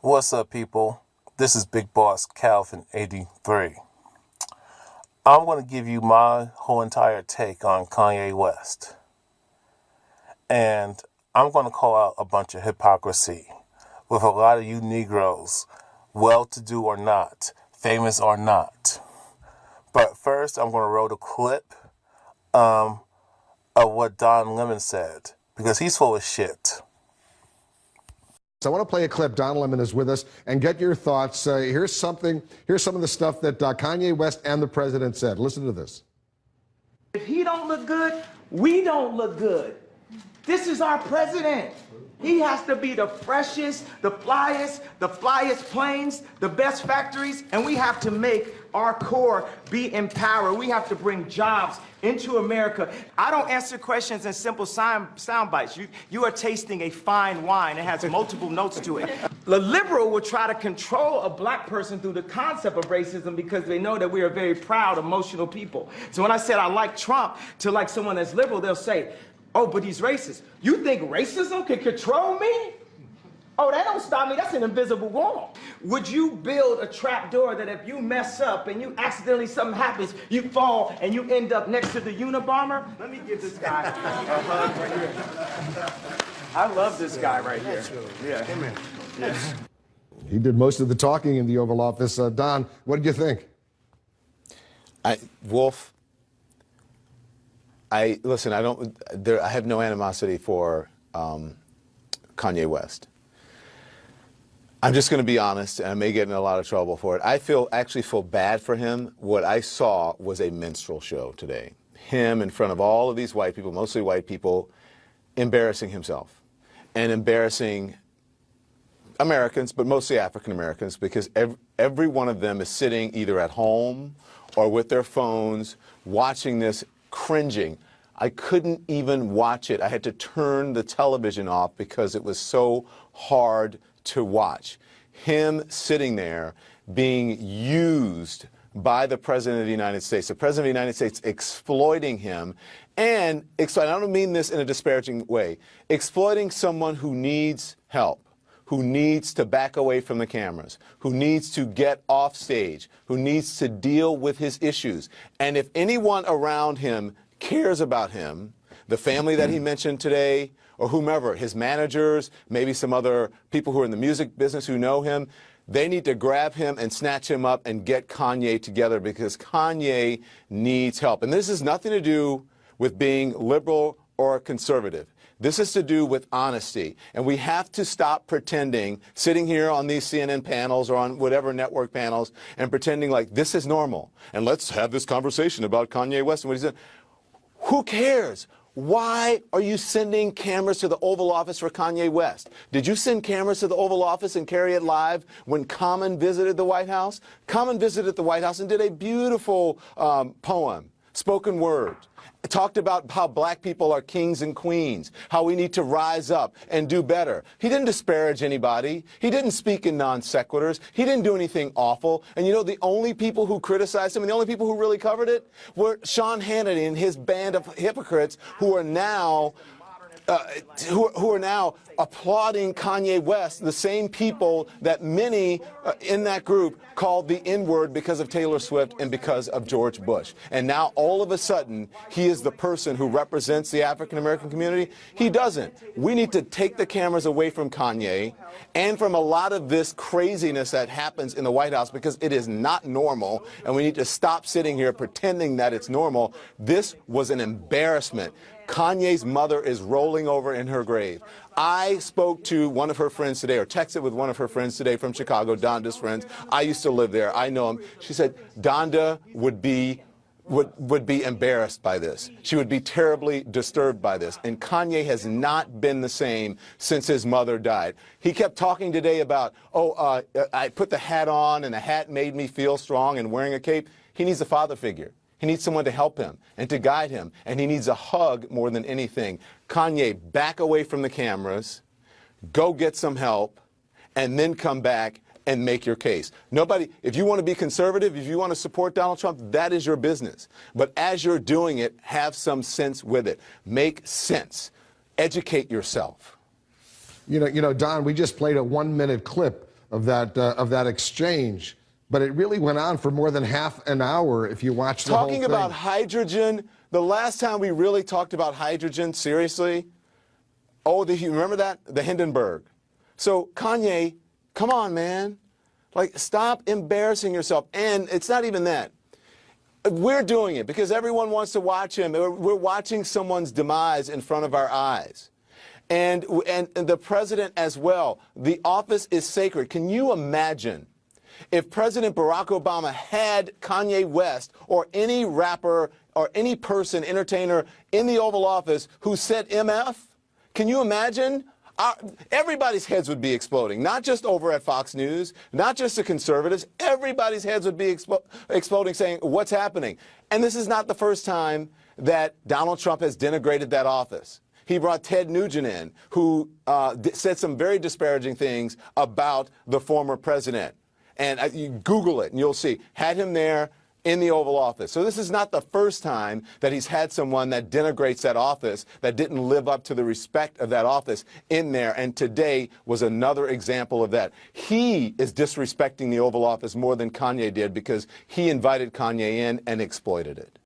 What's up, people? This is Big Boss Calvin 83. I'm going to give you my whole entire take on Kanye West. And I'm going to call out a bunch of hypocrisy with a lot of you Negroes, well-to-do or not, famous or not. But first, I'm going to roll a clip of what Don Lemon said, because he's full of shit. So I want to play a clip. Don Lemon is with us, and get your thoughts. Here's some of the stuff that Kanye West and the president said. Listen to this. If he don't look good, we don't look good. This is our president. He has to be the freshest, the flyest planes, the best factories, and we have to make our core be empowered. We have to bring jobs into America. I don't answer questions in simple sound bites. You are tasting a fine wine. It has multiple notes to it. The liberal will try to control a black person through the concept of racism because they know that we are very proud, emotional people. So when I said I like Trump to like someone that's liberal, they'll say, oh, but he's racist. You think racism can control me? Oh, that don't stop me. That's an invisible wall. Would you build a trap door that if you mess up and you accidentally something happens, you fall and you end up next to the Unabomber? Let me give this guy a hug right here. I love this guy right here. Yeah, him in. Yes. He did most of the talking in the Oval Office. Don, what did you think? Wolf, listen, I have no animosity for Kanye West. I'm just going to be honest, and I may get in a lot of trouble for it. I actually feel bad for him. What I saw was a minstrel show today. Him in front of all of these white people, mostly white people, embarrassing himself and embarrassing Americans, but mostly African Americans, because every one of them is sitting either at home or with their phones watching this, cringing. I couldn't even watch it. I had to turn the television off because it was so hard to watch. Him sitting there being used by the President of the United States, the President of the United States exploiting him, and I don't mean this in a disparaging way, exploiting someone who needs help, who needs to back away from the cameras, who needs to get off stage, who needs to deal with his issues. And if anyone around him cares about him, the family that he mentioned today, or whomever, his managers, maybe some other people who are in the music business who know him, they need to grab him and snatch him up and get Kanye together, because Kanye needs help. And this has nothing to do with being liberal or conservative. This is to do with honesty. And we have to stop pretending, sitting here on these CNN panels or on whatever network panels, and pretending like this is normal. And let's have this conversation about Kanye West and what he said. Who cares? Why are you sending cameras to the Oval Office for Kanye West? Did you send cameras to the Oval Office and carry it live when Common visited the White House? Common visited the White House and did a beautiful poem, spoken word. It talked about how black people are kings and queens, how we need to rise up and do better. He didn't disparage anybody. He didn't speak in non sequiturs. He didn't do anything awful. And you know, the only people who criticized him and the only people who really covered it were Sean Hannity and his band of hypocrites who are now applauding Kanye West, the same people that many in that group called the N-word because of Taylor Swift and because of George Bush. And now all of a sudden, he is the person who represents the African-American community. He doesn't. We need to take the cameras away from Kanye and from a lot of this craziness that happens in the White House, because it is not normal, and we need to stop sitting here pretending that it's normal. This was an embarrassment. Kanye's mother is rolling over in her grave. I spoke to one of her friends today, or texted with one of her friends today from Chicago, Donda's friends. I used to live there. I know him. She said Donda would be embarrassed by this. She would be terribly disturbed by this. And Kanye has not been the same since his mother died. He kept talking today about, I put the hat on and the hat made me feel strong, and wearing a cape. He needs a father figure. He needs someone to help him and to guide him, and he needs a hug more than anything. Kanye, back away from the cameras, go get some help, and then come back and make your case. Nobody, if you want to be conservative, if you want to support Donald Trump, that is your business. But as you're doing it, have some sense with it. Make sense. Educate yourself. You know, Don, we just played a 1-minute clip of that exchange. But it really went on for more than half an hour if you watch the whole thing. Talking about hydrogen, the last time we really talked about hydrogen seriously, you remember that? The Hindenburg. So Kanye, come on, man. Like, stop embarrassing yourself. And it's not even that. We're doing it because everyone wants to watch him. We're watching someone's demise in front of our eyes. And the president as well. The office is sacred. Can you imagine if President Barack Obama had Kanye West or any rapper or any person, entertainer in the Oval Office who said MF? Can you imagine? Everybody's heads would be exploding, not just over at Fox News, not just the conservatives. Everybody's heads would be exploding saying, what's happening? And this is not the first time that Donald Trump has denigrated that office. He brought Ted Nugent in, who said some very disparaging things about the former president. And you Google it and you'll see. Had him there in the Oval Office. So this is not the first time that he's had someone that denigrates that office, that didn't live up to the respect of that office in there. And today was another example of that. He is disrespecting the Oval Office more than Kanye did because he invited Kanye in and exploited it.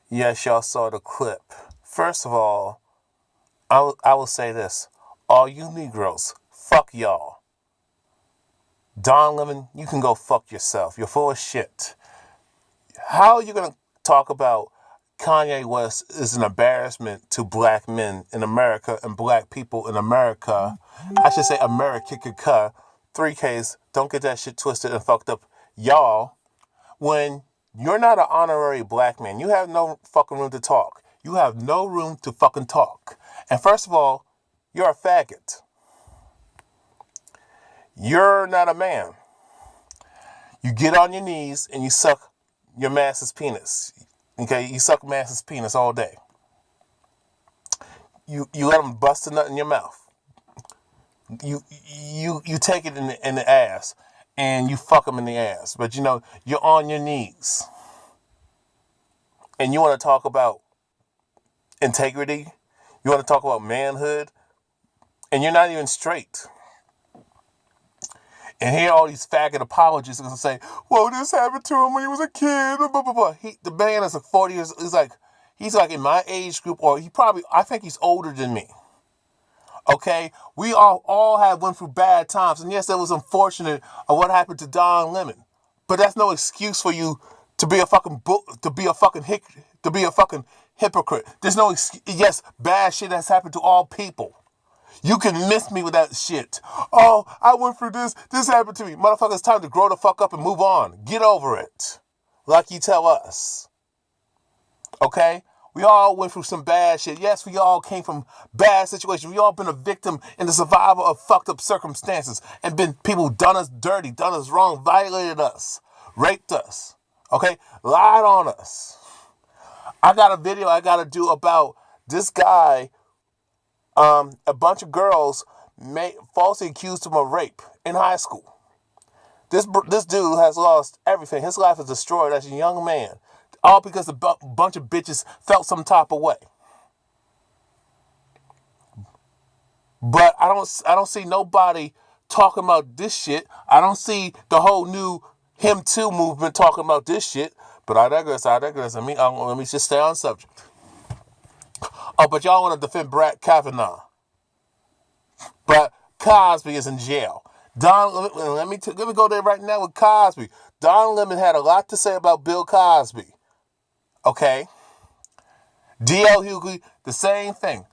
Yes, y'all saw the clip. First of all, I will say this. All you Negroes, fuck y'all. Don Lemon, you can go fuck yourself. You're full of shit. How are you going to talk about Kanye West is an embarrassment to black men in America and black people in America? I should say America, 3Ks. Don't get that shit twisted and fucked up. Y'all, when you're not an honorary black man, you have no fucking room to talk. You have no room to fucking talk. And first of all, you're a faggot. You're not a man. You get on your knees and you suck your mas's penis. Okay? You suck mas's penis all day. You let him bust a nut in your mouth. You take it in the ass and you fuck him in the ass. But you know, you're on your knees. And you want to talk about integrity? You want to talk about manhood? And you're not even straight. And here all these faggot apologists are going to say, well, this happened to him when he was a kid, blah, blah, blah. The man is like 40 years, he's like in my age group, or I think he's older than me. Okay? We all have went through bad times. And yes, it was unfortunate of what happened to Don Lemon. But that's no excuse for you to be a fucking hypocrite. There's no excuse. Yes, bad shit has happened to all people. You can miss me with that shit. Oh, I went through this. This happened to me. Motherfucker, it's time to grow the fuck up and move on. Get over it. Like you tell us. Okay? We all went through some bad shit. Yes, we all came from bad situations. We all been a victim in the survival of fucked up circumstances. And been people done us dirty, done us wrong, violated us, raped us. Okay? Lied on us. I got a video I got to do about this guy. A bunch of girls falsely accused him of rape in high school. This dude has lost everything. His life is destroyed as a young man. All because a bunch of bitches felt some type of way. But I don't see nobody talking about this shit. I don't see the whole new Him Too movement talking about this shit. But I digress. Let me just stay on subject. Oh, but y'all want to defend Brett Kavanaugh. But Cosby is in jail. Let me go there right now with Cosby. Don Lemon had a lot to say about Bill Cosby. Okay? D.L. Hughley, the same thing.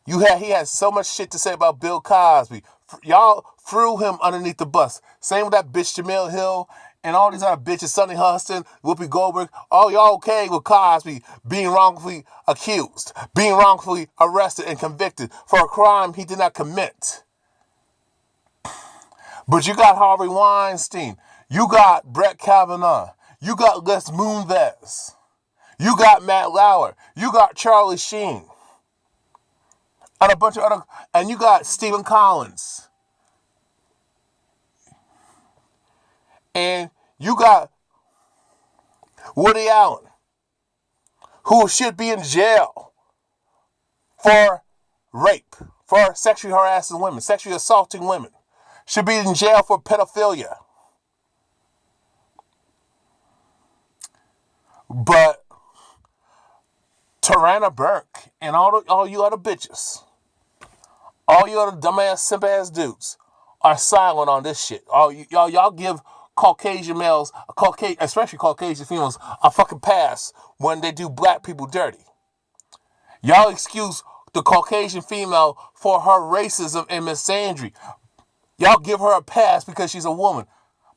He had so much shit to say about Bill Cosby. Y'all threw him underneath the bus. Same with that bitch Jamil Hill and all these other bitches, Sonny Huston, Whoopi Goldberg. Oh, y'all okay with Cosby being wrongfully accused, being wrongfully arrested and convicted for a crime he did not commit. But you got Harvey Weinstein. You got Brett Kavanaugh. You got Les Moonves. You got Matt Lauer. You got Charlie Sheen. And a bunch of other, and you got Stephen Collins. And you got Woody Allen, who should be in jail for rape, for sexually harassing women, sexually assaulting women. should be in jail for pedophilia. But Tarana Burke and all you other bitches, all you other dumbass, simp-ass dudes are silent on this shit. Y'all give Caucasian males, especially Caucasian females, a fucking pass when they do black people dirty. Y'all excuse the Caucasian female for her racism and misandry. Y'all give her a pass because she's a woman.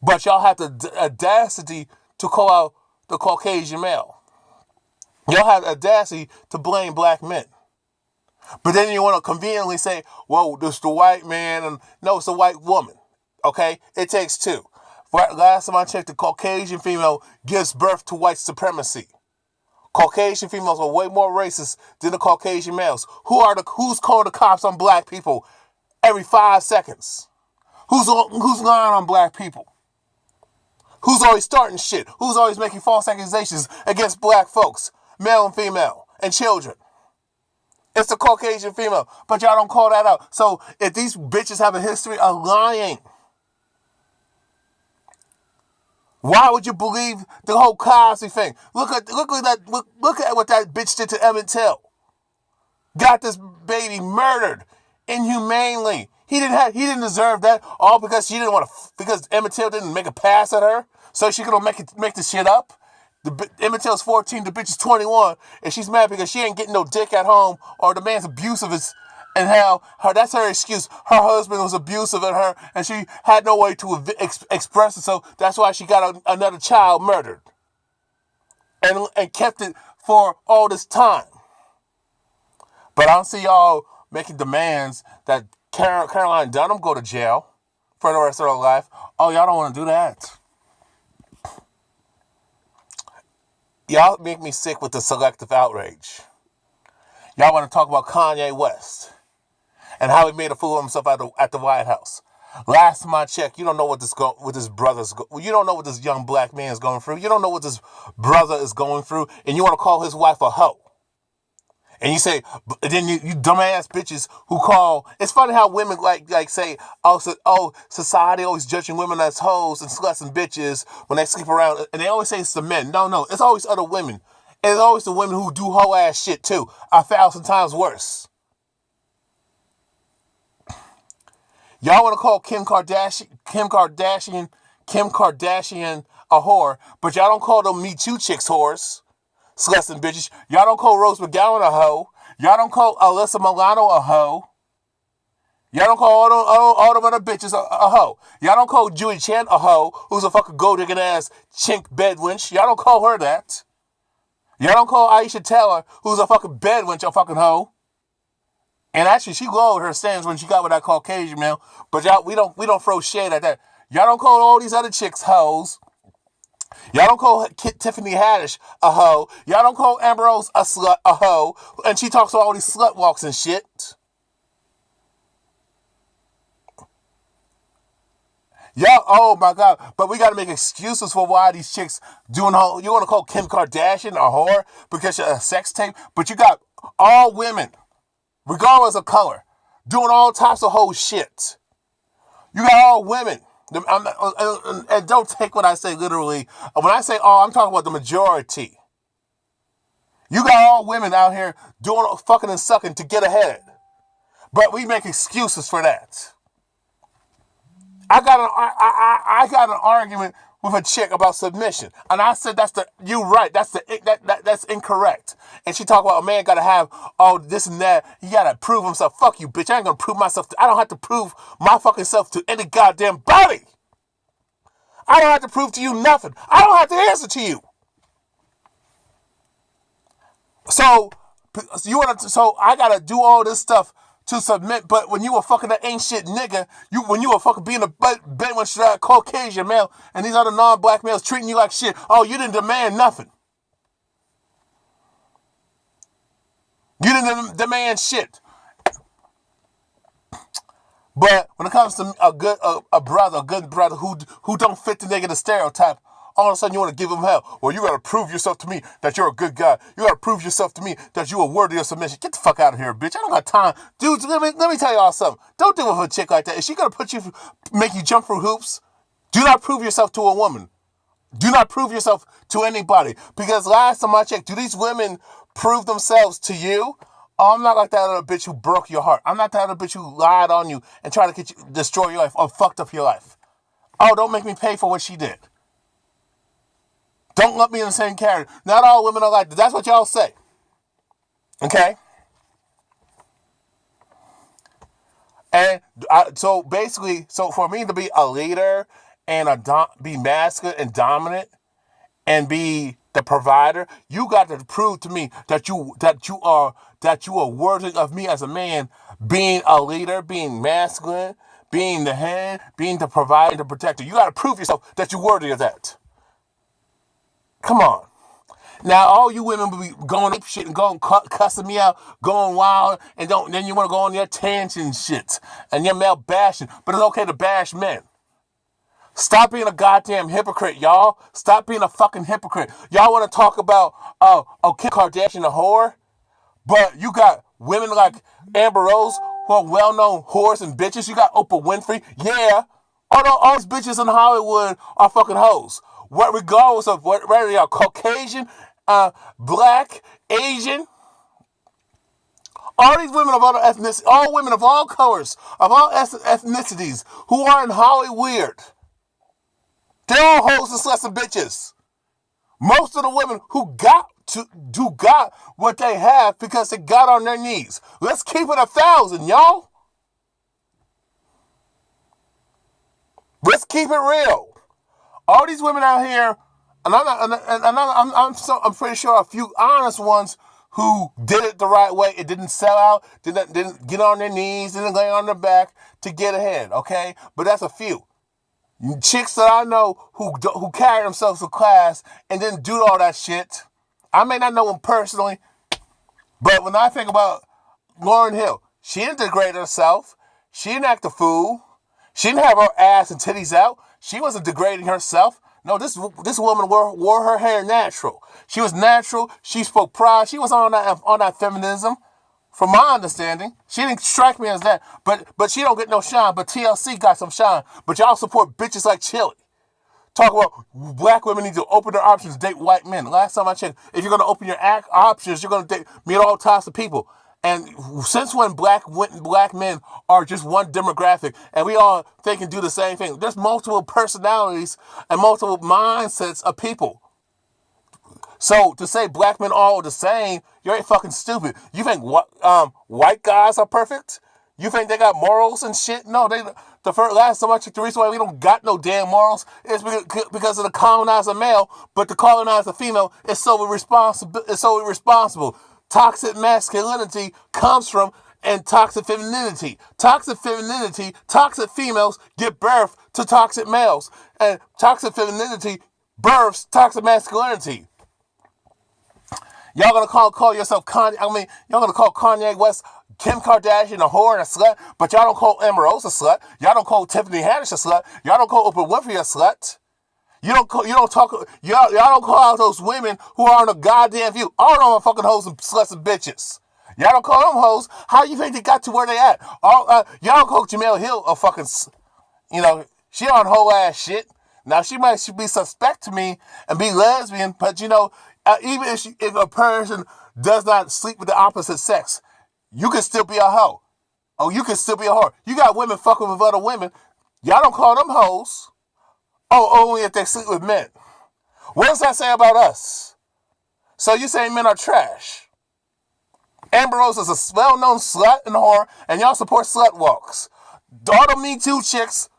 But y'all have the audacity to call out the Caucasian male. Y'all have the audacity to blame black men. But then you want to conveniently say, whoa, this is the white man. And no, it's a white woman. Okay? It takes two. Last time I checked, the Caucasian female gives birth to white supremacy. Caucasian females are way more racist than the Caucasian males. Who's calling the cops on black people every 5 seconds? Who's lying on black people? Who's always starting shit? Who's always making false accusations against black folks, male and female, and children? It's the Caucasian female, but y'all don't call that out. So if these bitches have a history of lying, why would you believe the whole Cosby thing? Look at what that bitch did to Emmett Till. Got this baby murdered inhumanely. He didn't deserve that, all because because Emmett Till didn't make a pass at her, so she could make the shit up. Emmett Till's 14, the bitch is 21, and she's mad because she ain't getting no dick at home, or the man's abusive and that's her excuse. Her husband was abusive at her, and she had no way to express it, so that's why she got another child murdered, and kept it for all this time. But I don't see y'all making demands that Caroline Dunham go to jail for the rest of her life. Oh, y'all don't want to do that. Y'all make me sick with the selective outrage. Y'all want to talk about Kanye West and how he made a fool of himself at the White House. Last time I checked, you don't know what this you don't know what this young black man is going through. You don't know what this brother is going through, and you want to call his wife a hoe. And you say, then you dumbass bitches who call. It's funny how women like say, society always judging women as hoes and sluts and bitches when they sleep around, and they always say it's the men. No, it's always other women. And it's always the women who do hoe ass shit too, 1,000 times worse. Y'all want to call Kim Kardashian a whore, but y'all don't call them Me Too chicks whores. Sluts and bitches. Y'all don't call Rose McGowan a hoe. Y'all don't call Alyssa Milano a hoe. Y'all don't call all them other bitches a hoe. Y'all don't call Julie Chen a hoe, who's a fucking gold-digging ass chink bedwench. Y'all don't call her that. Y'all don't call Aisha Taylor, who's a fucking bedwench, a fucking hoe. And actually, she lowered her standards when she got with that Caucasian man. But y'all, we don't throw shade at that. Y'all don't call all these other chicks hoes. Y'all don't call Tiffany Haddish a hoe. Y'all don't call Amber Rose a slut, a hoe. And she talks all these slut walks and shit. Y'all, oh my God. But we got to make excuses for why these chicks doing whole. You want to call Kim Kardashian a whore because she's a sex tape? But you got all women, regardless of color, doing all types of whole shit. You got all women. And don't take what I say literally. When I say all, I'm talking about the majority. You got all women out here doing fucking and sucking to get ahead. But we make excuses for that. I got an argument with a chick about submission, and I said you're right. That's incorrect. And she talked about a man got to have all this and that. He got to prove himself. Fuck you, bitch. I ain't gonna prove myself. I don't have to prove my fucking self to any goddamn body. I don't have to prove to you nothing. I don't have to answer to you. So I gotta do all this stuff to submit. But when you were fucking that ain't shit nigga, when you were fucking being a bedwench Caucasian male, and these other non-black males treating you like shit, oh, you didn't demand nothing. You didn't demand shit. But when it comes to a good brother who don't fit the negative stereotype, all of a sudden you want to give them hell. Well, you got to prove yourself to me that you're a good guy. You got to prove yourself to me that you are worthy of submission. Get the fuck out of here, bitch. I don't got time. Dudes, let me tell y'all something. Don't deal with a chick like that. Is she going to make you jump through hoops? Do not prove yourself to a woman. Do not prove yourself to anybody. Because last time I checked, do these women prove themselves to you? Oh, I'm not like that other bitch who broke your heart. I'm not that other bitch who lied on you and tried to destroy your life or fucked up your life. Oh, don't make me pay for what she did. Don't lump me in the same category. Not all women are like that. That's what y'all say. Okay? And so basically, for me to be a leader and be masculine and dominant and be the provider, you got to prove to me that you are worthy of me as a man being a leader, being masculine, being the head, being the provider, the protector. You got to prove yourself that you're worthy of that. Come on. Now, all you women will be going ape shit and going cussing me out, going wild, and then you want to go on your tangent shit and your male bashing. But it's okay to bash men. Stop being a goddamn hypocrite, y'all. Stop being a fucking hypocrite. Y'all want to talk about, Kim Kardashian, a whore? But you got women like Amber Rose, who are well-known whores and bitches. You got Oprah Winfrey. Yeah. All those bitches in Hollywood are fucking hoes. Regardless of whether they are Caucasian, black, Asian. All these women of all ethnicities, all women of all colors, of all ethnicities, who are in Hollywood, they're all hoes and sluts and bitches. Most of the women who got what they have because they got on their knees. Let's keep it 1,000, y'all. Let's keep it real. All these women out here, and I'm pretty sure a few honest ones who did it the right way. It didn't sell out, didn't get on their knees, didn't lay on their back to get ahead. Okay, but that's a few. Chicks that I know who carry themselves to class and didn't do all that shit. I may not know them personally, but when I think about Lauryn Hill, she didn't degrade herself. She didn't act a fool. She didn't have her ass and titties out. She wasn't degrading herself. No, this woman wore her hair natural. She was natural. She spoke pride. She was on that feminism. From my understanding, she didn't strike me as that. But she don't get no shine. But TLC got some shine. But y'all support bitches like Chili. Talk about black women need to open their options to date white men. Last time I checked, if you're going to open your options, you're going to meet all types of people. And since when black men are just one demographic and we all think and do the same thing? There's multiple personalities and multiple mindsets of people. So to say black men all the same, you're fucking stupid. You think white guys are perfect? You think they got morals and shit? No, last time I checked, the reason why we don't got no damn morals is because of the colonizer male, but the colonizer female is so irresponsible. Toxic masculinity comes from and toxic femininity. Toxic females give birth to toxic males, and toxic femininity births toxic masculinity. Y'all gonna call yourself Kanye? Y'all gonna call Kanye West, Kim Kardashian a whore and a slut, but y'all don't call Amber Rose a slut. Y'all don't call Tiffany Haddish a slut. Y'all don't call Oprah Winfrey a slut. Y'all don't call out those women who are on a goddamn view. All of them are fucking hoes and sluts and bitches. Y'all don't call them hoes. How you think they got to where they at? Y'all don't call Jamel Hill a fucking, she on whole ass shit. Now she might be suspect to me and be lesbian, but even if a person does not sleep with the opposite sex, you can still be a hoe. Oh, you can still be a whore. You got women fucking with other women. Y'all don't call them hoes. Oh, only if they sleep with men. What does that say about us? So you say men are trash. Amber Rose is a well-known slut and whore, and y'all support slut walks. All the Me Too chicks,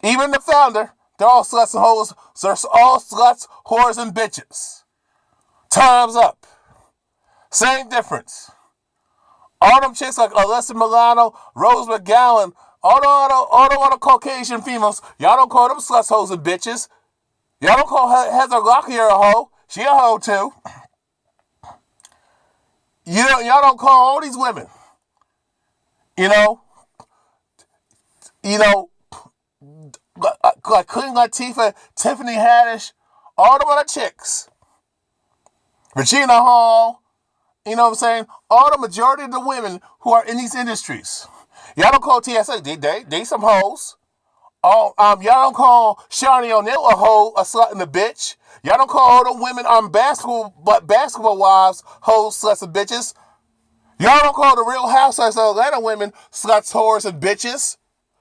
even the founder, they're all sluts and hoes. So they're all sluts, whores, and bitches. Time's up. Same difference. All them chicks like Alyssa Milano, Rose McGowan, all the other Caucasian females, y'all don't call them sluts, hoes, and bitches. Y'all don't call Heather Locklear a hoe. She a hoe too. Y'all don't call all these women. Like Queen Latifah, Tiffany Haddish, all the other chicks, Regina Hall, you know what I'm saying? All the majority of the women who are in these industries. Y'all don't call TSA, they some hoes. Oh, y'all don't call Shawnee O'Neal a hoe, a slut and a bitch. Y'all don't call all the women on basketball wives hoes, sluts, and bitches. Y'all don't call the Real Housewives of Atlanta women sluts, whores, and bitches.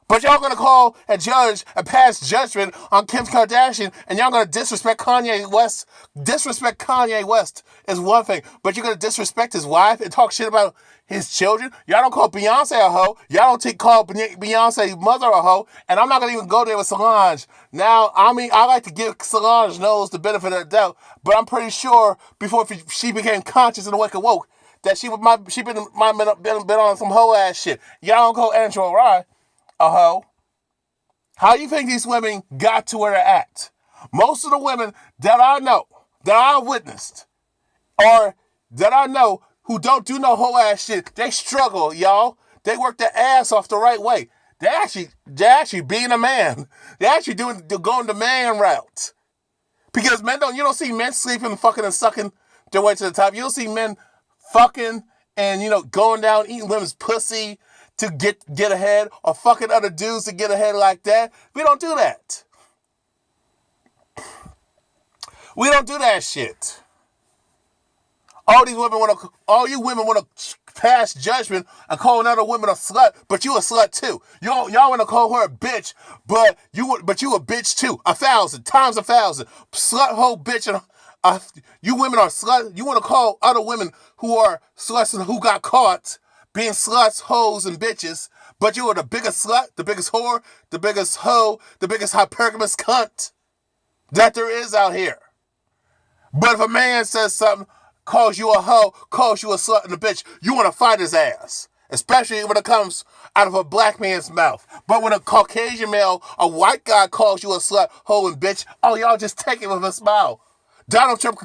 But y'all gonna call and judge and pass judgment on Kim Kardashian, and y'all gonna disrespect Kanye West. Disrespect Kanye West is one thing, but you're gonna disrespect his wife and talk shit about his children. Y'all don't call Beyonce a hoe. Y'all don't call Beyonce's mother a hoe. And I'm not gonna even go there with Solange. Now, I mean, I like to give Solange knows the benefit of the doubt, but I'm pretty sure before she became conscious and awake and woke that she been on some hoe ass shit. Y'all don't call Angela Rye a hoe. How do you think these women got to where they're at? Most of the women that I know, that I witnessed, or that I know who don't do no whole ass shit, they struggle, y'all. They work their ass off the right way. They're actually being a man. They're actually going the man route. Because you don't see men sleeping, fucking, and sucking their way to the top. You don't see men fucking and, going down, eating women's pussy to get ahead, or fucking other dudes to get ahead like that. We don't do that. We don't do that shit. All you women want to pass judgment and call another woman a slut, but you a slut too. Y'all want to call her a bitch, but you a bitch too. 1,000 times 1,000. Slut, hoe, bitch, and you women are slut. You want to call other women who are sluts and who got caught being sluts, hoes, and bitches, but you are the biggest slut, the biggest whore, the biggest hoe, the biggest hypergamous cunt that there is out here. But if a man says something, calls you a hoe, calls you a slut and a bitch, you want to fight his ass. Especially when it comes out of a black man's mouth. But when a Caucasian male, a white guy calls you a slut, hoe, and bitch, oh, y'all just take it with a smile. Donald Trump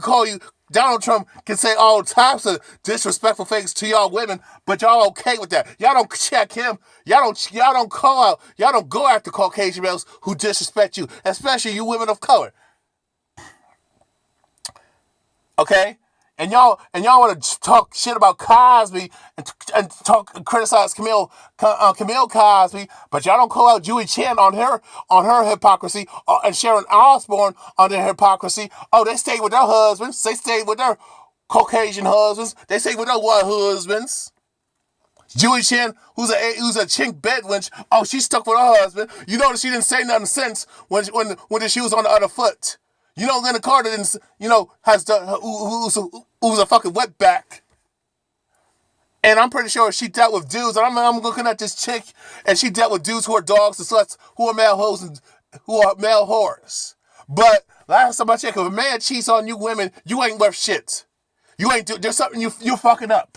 can say all types of disrespectful things to y'all women, but y'all okay with that. Y'all don't check him. Y'all don't call out. Y'all don't go after Caucasian males who disrespect you, especially you women of color. Okay? And y'all want to talk shit about Cosby and criticize Camille Cosby, but y'all don't call out Julie Chen on her hypocrisy, and Sharon Osbourne on their hypocrisy. Oh, they stayed with their husbands. They stayed with their Caucasian husbands. They stayed with their white husbands. Julie Chen, who's a chink bedwench, oh, she stuck with her husband. You notice she didn't say nothing since when she was on the other foot. Linda Carter didn't, who's a fucking wetback. And I'm pretty sure she dealt with dudes, and I'm looking at this chick, and she dealt with dudes who are dogs and sluts, who are male hoes and who are male whores. But last time I checked, if a man cheats on you women, you ain't worth shit. There's something you're fucking up.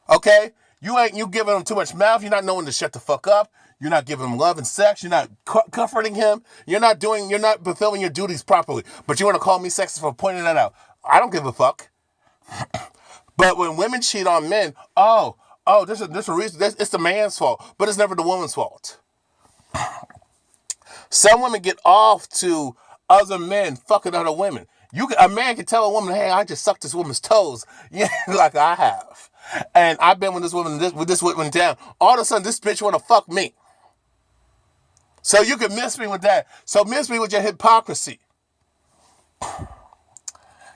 Okay? You giving him too much mouth, you're not knowing to shut the fuck up. You're not giving him love and sex. You're not comforting him. You're not fulfilling your duties properly. But you want to call me sexist for pointing that out. I don't give a fuck. But when women cheat on men, this is a reason. It's the man's fault, but it's never the woman's fault. Some women get off to other men fucking other women. A man can tell a woman, hey, I just sucked this woman's toes. Yeah, like I have. And I've been with this woman down. All of a sudden, this bitch want to fuck me. So you can miss me with that. So miss me with your hypocrisy.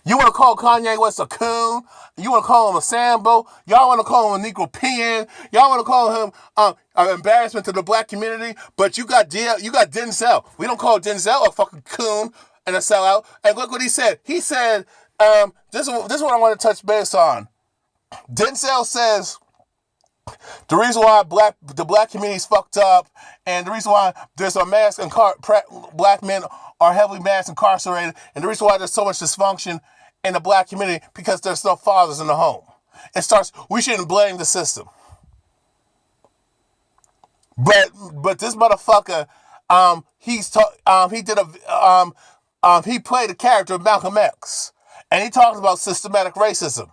You want to call Kanye West a coon? You want to call him a Sambo? Y'all want to call him a Negro peon? Y'all want to call him an embarrassment to the black community? But you got Denzel. We don't call Denzel a fucking coon and a sellout. And look what he said. He said, this is what I want to touch base on. Denzel says the reason why the black community is fucked up, and the reason why there's a mass black men are heavily mass incarcerated, and the reason why there's so much dysfunction in the black community because there's no fathers in the home. We shouldn't blame the system. But this motherfucker, he played the character of Malcolm X, and he talks about systematic racism.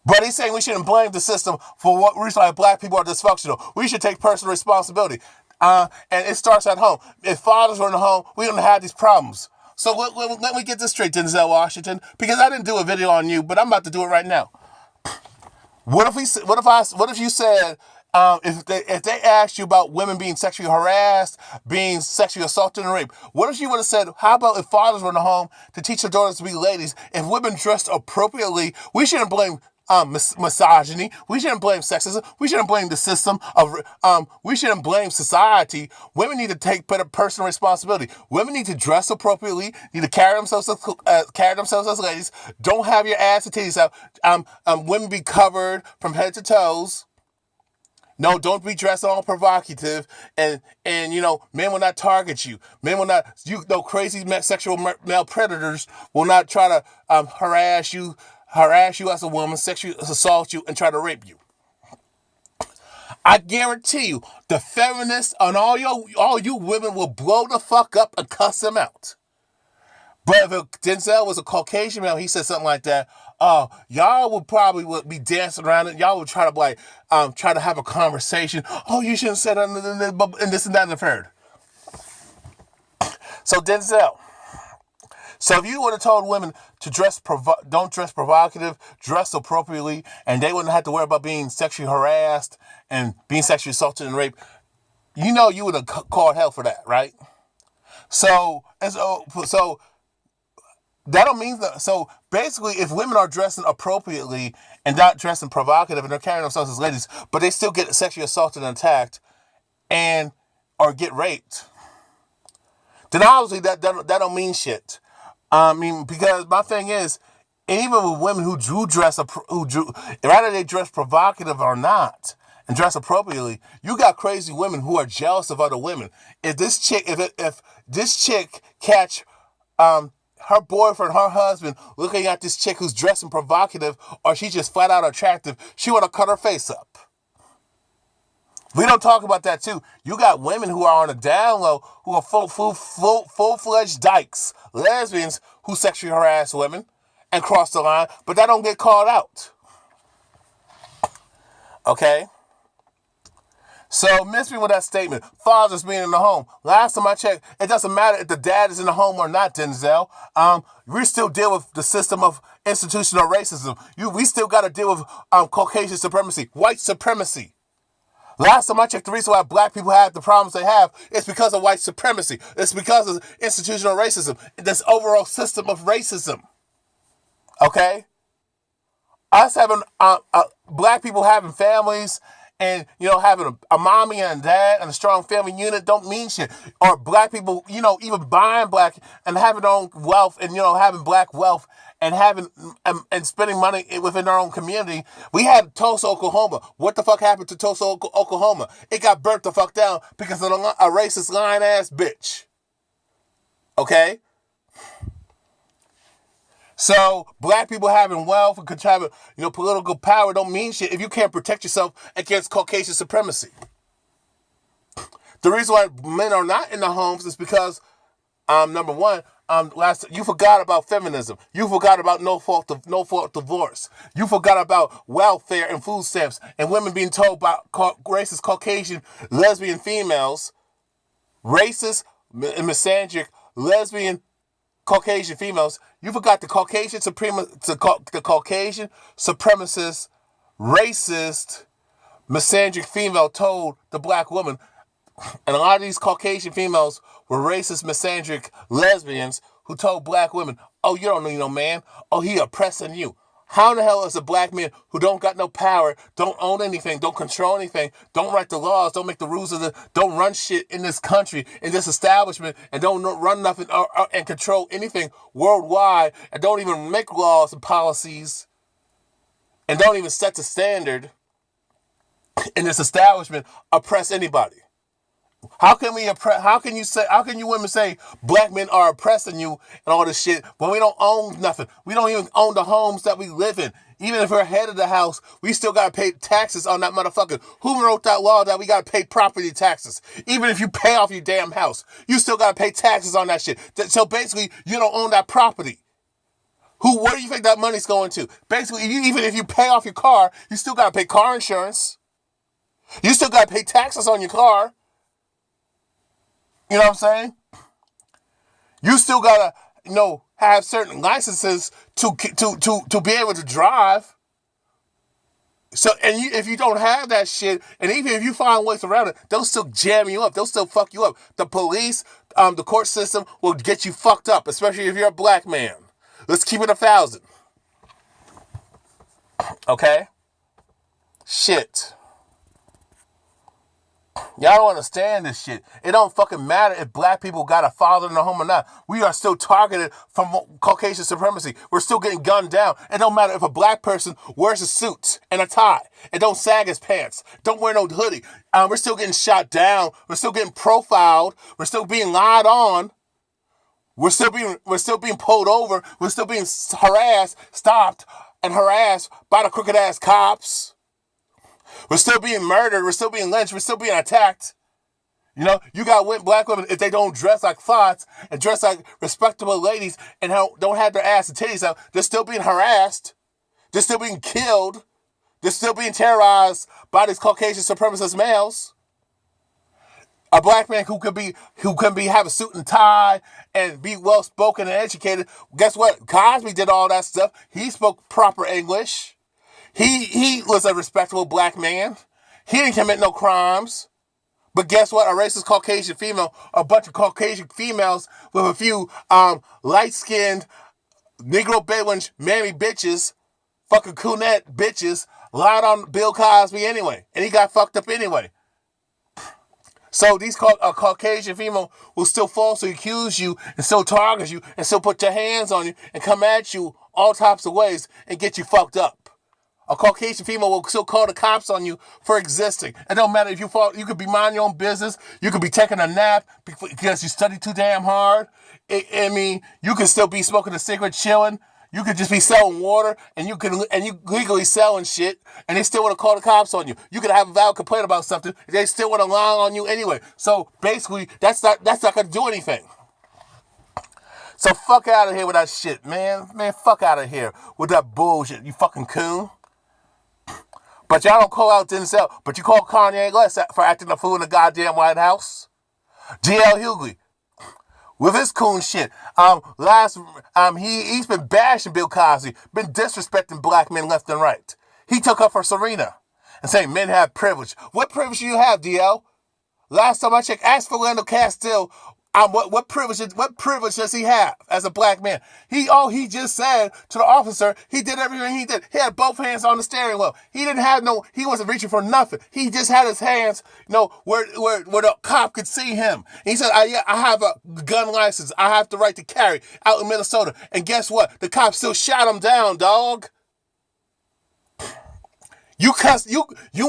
But he's saying we shouldn't blame the system for what reason why black people are dysfunctional. We should take personal responsibility. And it starts at home. If fathers were in the home, we wouldn't have these problems. let me get this straight, Denzel Washington, because I didn't do a video on you, but I'm about to do it right now. What if you said, if they asked you about women being sexually harassed, being sexually assaulted and raped, what if you would have said, how about if fathers were in the home to teach their daughters to be ladies? If women dressed appropriately, we shouldn't blame misogyny. We shouldn't blame sexism. We shouldn't blame the system of. We shouldn't blame society. Women need to take personal responsibility. Women need to dress appropriately. Need to carry themselves as ladies. Don't have your ass and titties out. Women be covered from head to toes. No, don't be dressed all provocative, and men will not target you. Men will not. Crazy sexual male predators will not try to harass you as a woman, sexually assault you, and try to rape you. I guarantee you, the feminists and all you women will blow the fuck up and cuss them out. But if Denzel was a Caucasian male, he said something like that, y'all would probably be dancing around it. Y'all would try to have a conversation. Oh, you shouldn't say that and this and that and the third. So Denzel. So if you would have told women to don't dress provocative, dress appropriately, and they wouldn't have to worry about being sexually harassed and being sexually assaulted and raped, you would have called hell for that, right? So that don't mean that. So basically, if women are dressing appropriately and not dressing provocative and they're carrying themselves as ladies, but they still get sexually assaulted and attacked or get raped, then obviously that don't mean shit. Because my thing is, even with women who whether they dress provocative or not, and dress appropriately, you got crazy women who are jealous of other women. If this chick catch her boyfriend, her husband, looking at this chick who's dressing provocative, or she's just flat out attractive, she want to cut her face up. We don't talk about that too. You got women who are on the down low, who are full-fledged dykes, lesbians who sexually harass women and cross the line, but that don't get called out. Okay? So miss me with that statement. Fathers being in the home. Last time I checked, it doesn't matter if the dad is in the home or not, Denzel. We still deal with the system of institutional racism. We still got to deal with Caucasian supremacy, white supremacy. Last time I checked, the reason why black people have the problems they have is because of white supremacy. It's because of institutional racism. This overall system of racism. Okay? Us having black people having families and having a mommy and a dad and a strong family unit don't mean shit. Or black people, even buying black and having their own wealth and having black wealth and having and spending money within their own community. We had Tulsa, Oklahoma. What the fuck happened to Tulsa, Oklahoma? It got burnt the fuck down because of a racist lying ass bitch. Okay? So black people having wealth and having political power don't mean shit if you can't protect yourself against Caucasian supremacy. The reason why men are not in the homes is because number one, you forgot about feminism. You forgot about no fault divorce. You forgot about welfare and food stamps and women being told by racist Caucasian lesbian females, racist and misandric lesbian Caucasian females. You forgot the Caucasian supremacist, racist, misandric female told the black woman. And a lot of these Caucasian females were racist, misandric lesbians who told black women, oh, you don't need no man. Oh, he oppressing you. How in the hell is a black man who don't got no power, don't own anything, don't control anything, don't write the laws, don't make the rules don't run shit in this country, in this establishment, and don't run nothing and control anything worldwide, and don't even make laws and policies, and don't even set the standard in this establishment, oppress anybody? How can you women say black men are oppressing you and all this shit when we don't own nothing? We don't even own the homes that we live in. Even if we're head of the house, we still gotta pay taxes on that motherfucker. Who wrote that law that we gotta pay property taxes? Even if you pay off your damn house, you still gotta pay taxes on that shit. So basically, you don't own that property. Where do you think that money's going to? Basically, even if you pay off your car, you still gotta pay car insurance. You still gotta pay taxes on your car. You know what I'm saying? You still gotta have certain licenses to be able to drive. So, and if you don't have that shit, and even if you find ways around it, they'll still jam you up. They'll still fuck you up. The police, the court system will get you fucked up, especially if you're a black man. Let's keep it 1,000. Okay? Shit. Y'all don't understand this shit. It don't fucking matter if black people got a father in the home or not. We are still targeted from Caucasian supremacy. We're still getting gunned down. It don't matter if a black person wears a suit and a tie. It don't sag his pants. Don't wear no hoodie. We're still getting shot down. We're still getting profiled. We're still being lied on. We're still being pulled over. We're still being harassed, stopped, and harassed by the crooked ass cops. We're still being murdered. We're still being lynched. We're still being attacked. You got black women, if they don't dress like thoughts and dress like respectable ladies and don't have their ass and titties out, they're still being harassed. They're still being killed. They're still being terrorized by these Caucasian supremacist males. A black man who can have a suit and tie and be well spoken and educated. Guess what? Cosby did all that stuff. He spoke proper English. He was a respectable black man. He didn't commit no crimes. But guess what? A racist Caucasian female, a bunch of Caucasian females with a few light-skinned Negro Bedouin mammy bitches, fucking coonette bitches, lied on Bill Cosby anyway. And he got fucked up anyway. So these Caucasian female will still falsely accuse you and still target you and still put their hands on you and come at you all types of ways and get you fucked up. A Caucasian female will still call the cops on you for existing. It don't matter if you fall. You could be minding your own business. You could be taking a nap because you studied too damn hard. You could still be smoking a cigarette, chilling. You could just be selling water, and you legally selling shit, and they still want to call the cops on you. You could have a valid complaint about something, and they still want to lie on you anyway. So basically, that's not gonna do anything. So fuck out of here with that shit, man. Man, fuck out of here with that bullshit, you fucking coon. But y'all don't call out Denzel, but you call Kanye West for acting a fool in the goddamn White House. G.L. Hughley, with his coon shit. He's been bashing Bill Cosby, been disrespecting black men left and right. He took up for Serena and saying men have privilege. What privilege do you have, DL? Last time I checked, ask Philando Castile. What privilege does he have as a black man? He just said to the officer, he did everything he did. He had both hands on the steering wheel. He wasn't reaching for nothing. He just had his hands, where the cop could see him. And he said, I have a gun license. I have the right to carry out in Minnesota. And guess what? The cop still shot him down, dog. You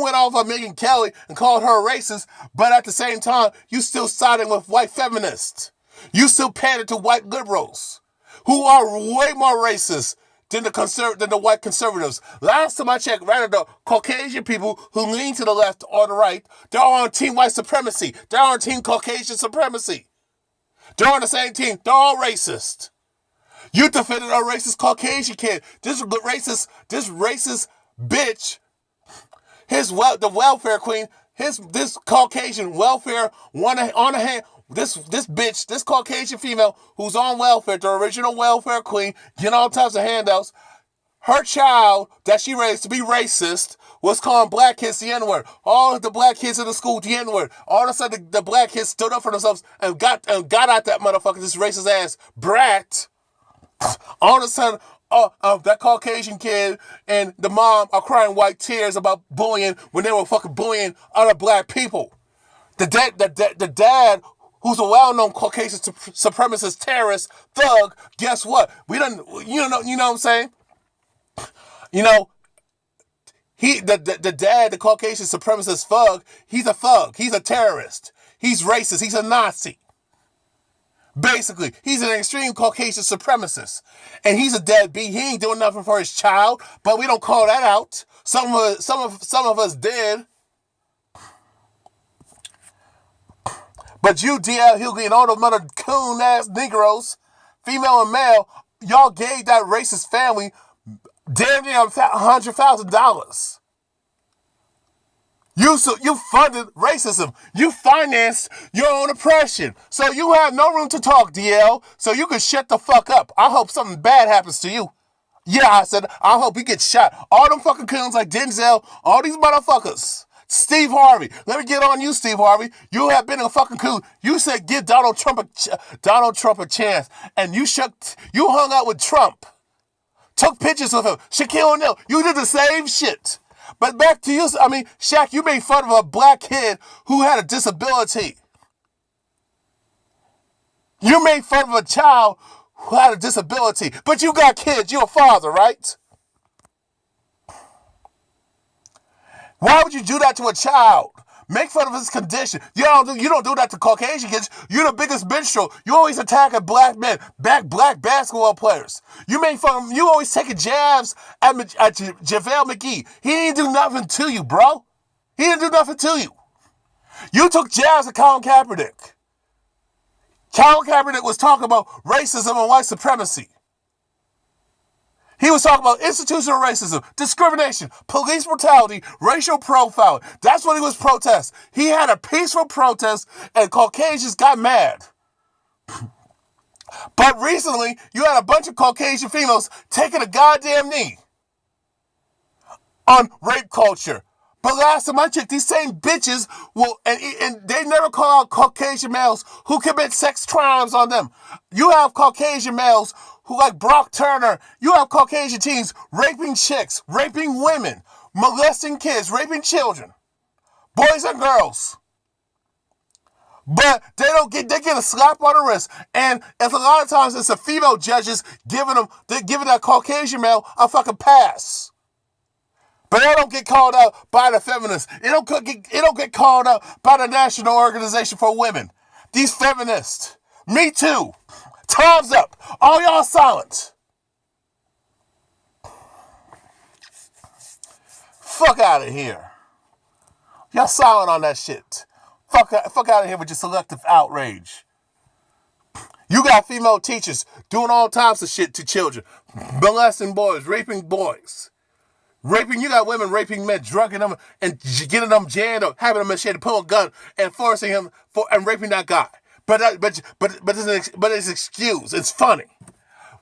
went off on Megyn Kelly and called her a racist, but at the same time, you still siding with white feminists. You still pander to white liberals, who are way more racist than the white conservatives. Last time I checked, rather the Caucasian people who lean to the left or the right, they're on team white supremacy. They're on team Caucasian supremacy. They're on the same team. They're all racist. You defended a racist Caucasian kid. This racist bitch. The welfare queen, this Caucasian welfare on the hand, this bitch, this Caucasian female who's on welfare, the original welfare queen, getting all types of handouts. Her child that she raised to be racist was calling black kids the N-word. All of the black kids in the school the N-word. All of a sudden the black kids stood up for themselves and got at that motherfucker, this racist ass brat. All of a sudden, that Caucasian kid and the mom are crying white tears about bullying when they were fucking bullying other black people. The dad, who's a well-known Caucasian supremacist terrorist thug, guess what? You know what I'm saying? The dad, the Caucasian supremacist thug, he's a thug. He's a terrorist. He's racist. He's a Nazi. Basically, he's an extreme Caucasian supremacist. And he's a deadbeat. He ain't doing nothing for his child, but we don't call that out. Some of us did. But you, D.L. Hughley, and all the mother coon-ass Negroes, female and male, y'all gave that racist family damn near $100,000. You funded racism. You financed your own oppression. So you have no room to talk, DL. So you can shut the fuck up. I hope something bad happens to you. Yeah, I said, I hope you get shot. All them fucking coons like Denzel, all these motherfuckers. Steve Harvey. Let me get on you, Steve Harvey. You have been a fucking coon. You said give Donald Trump a chance. And you hung out with Trump. Took pictures with him. Shaquille O'Neal. You did the same shit. But back to you. I mean, Shaq, you made fun of a black kid who had a disability. You made fun of a child who had a disability. But you got kids. You're a father, right? Why would you do that to a child? Make fun of his condition. You don't do that to Caucasian kids. You're the biggest minstrel. You always attack at black men, black basketball players. You always taking jabs at JaVale McGee. He didn't do nothing to you, bro. He didn't do nothing to you. You took jabs at Colin Kaepernick. Colin Kaepernick was talking about racism and white supremacy. He was talking about institutional racism, discrimination, police brutality, racial profiling. That's what he was protesting. He had a peaceful protest and Caucasians got mad. But recently, you had a bunch of Caucasian females taking a goddamn knee on rape culture. But last time I checked, these same bitches and they never call out Caucasian males who commit sex crimes on them. You have Caucasian males who, like Brock Turner, you have Caucasian teens raping chicks, raping women, molesting kids, raping children, boys and girls. But they get a slap on the wrist, and it's a lot of times it's the female judges giving that Caucasian male a fucking pass. But they don't get called out by the feminists. It don't get called out by the National Organization for Women. These feminists. Me too. Time's up. All y'all silent. Fuck out of here. Y'all silent on that shit. Fuck out of here with your selective outrage. You got female teachers doing all types of shit to children. Molesting boys, raping boys. You got women raping men, drugging them, and getting them jammed up, having them machete, pull a gun, and forcing him and raping that guy. But it's excused. It's funny.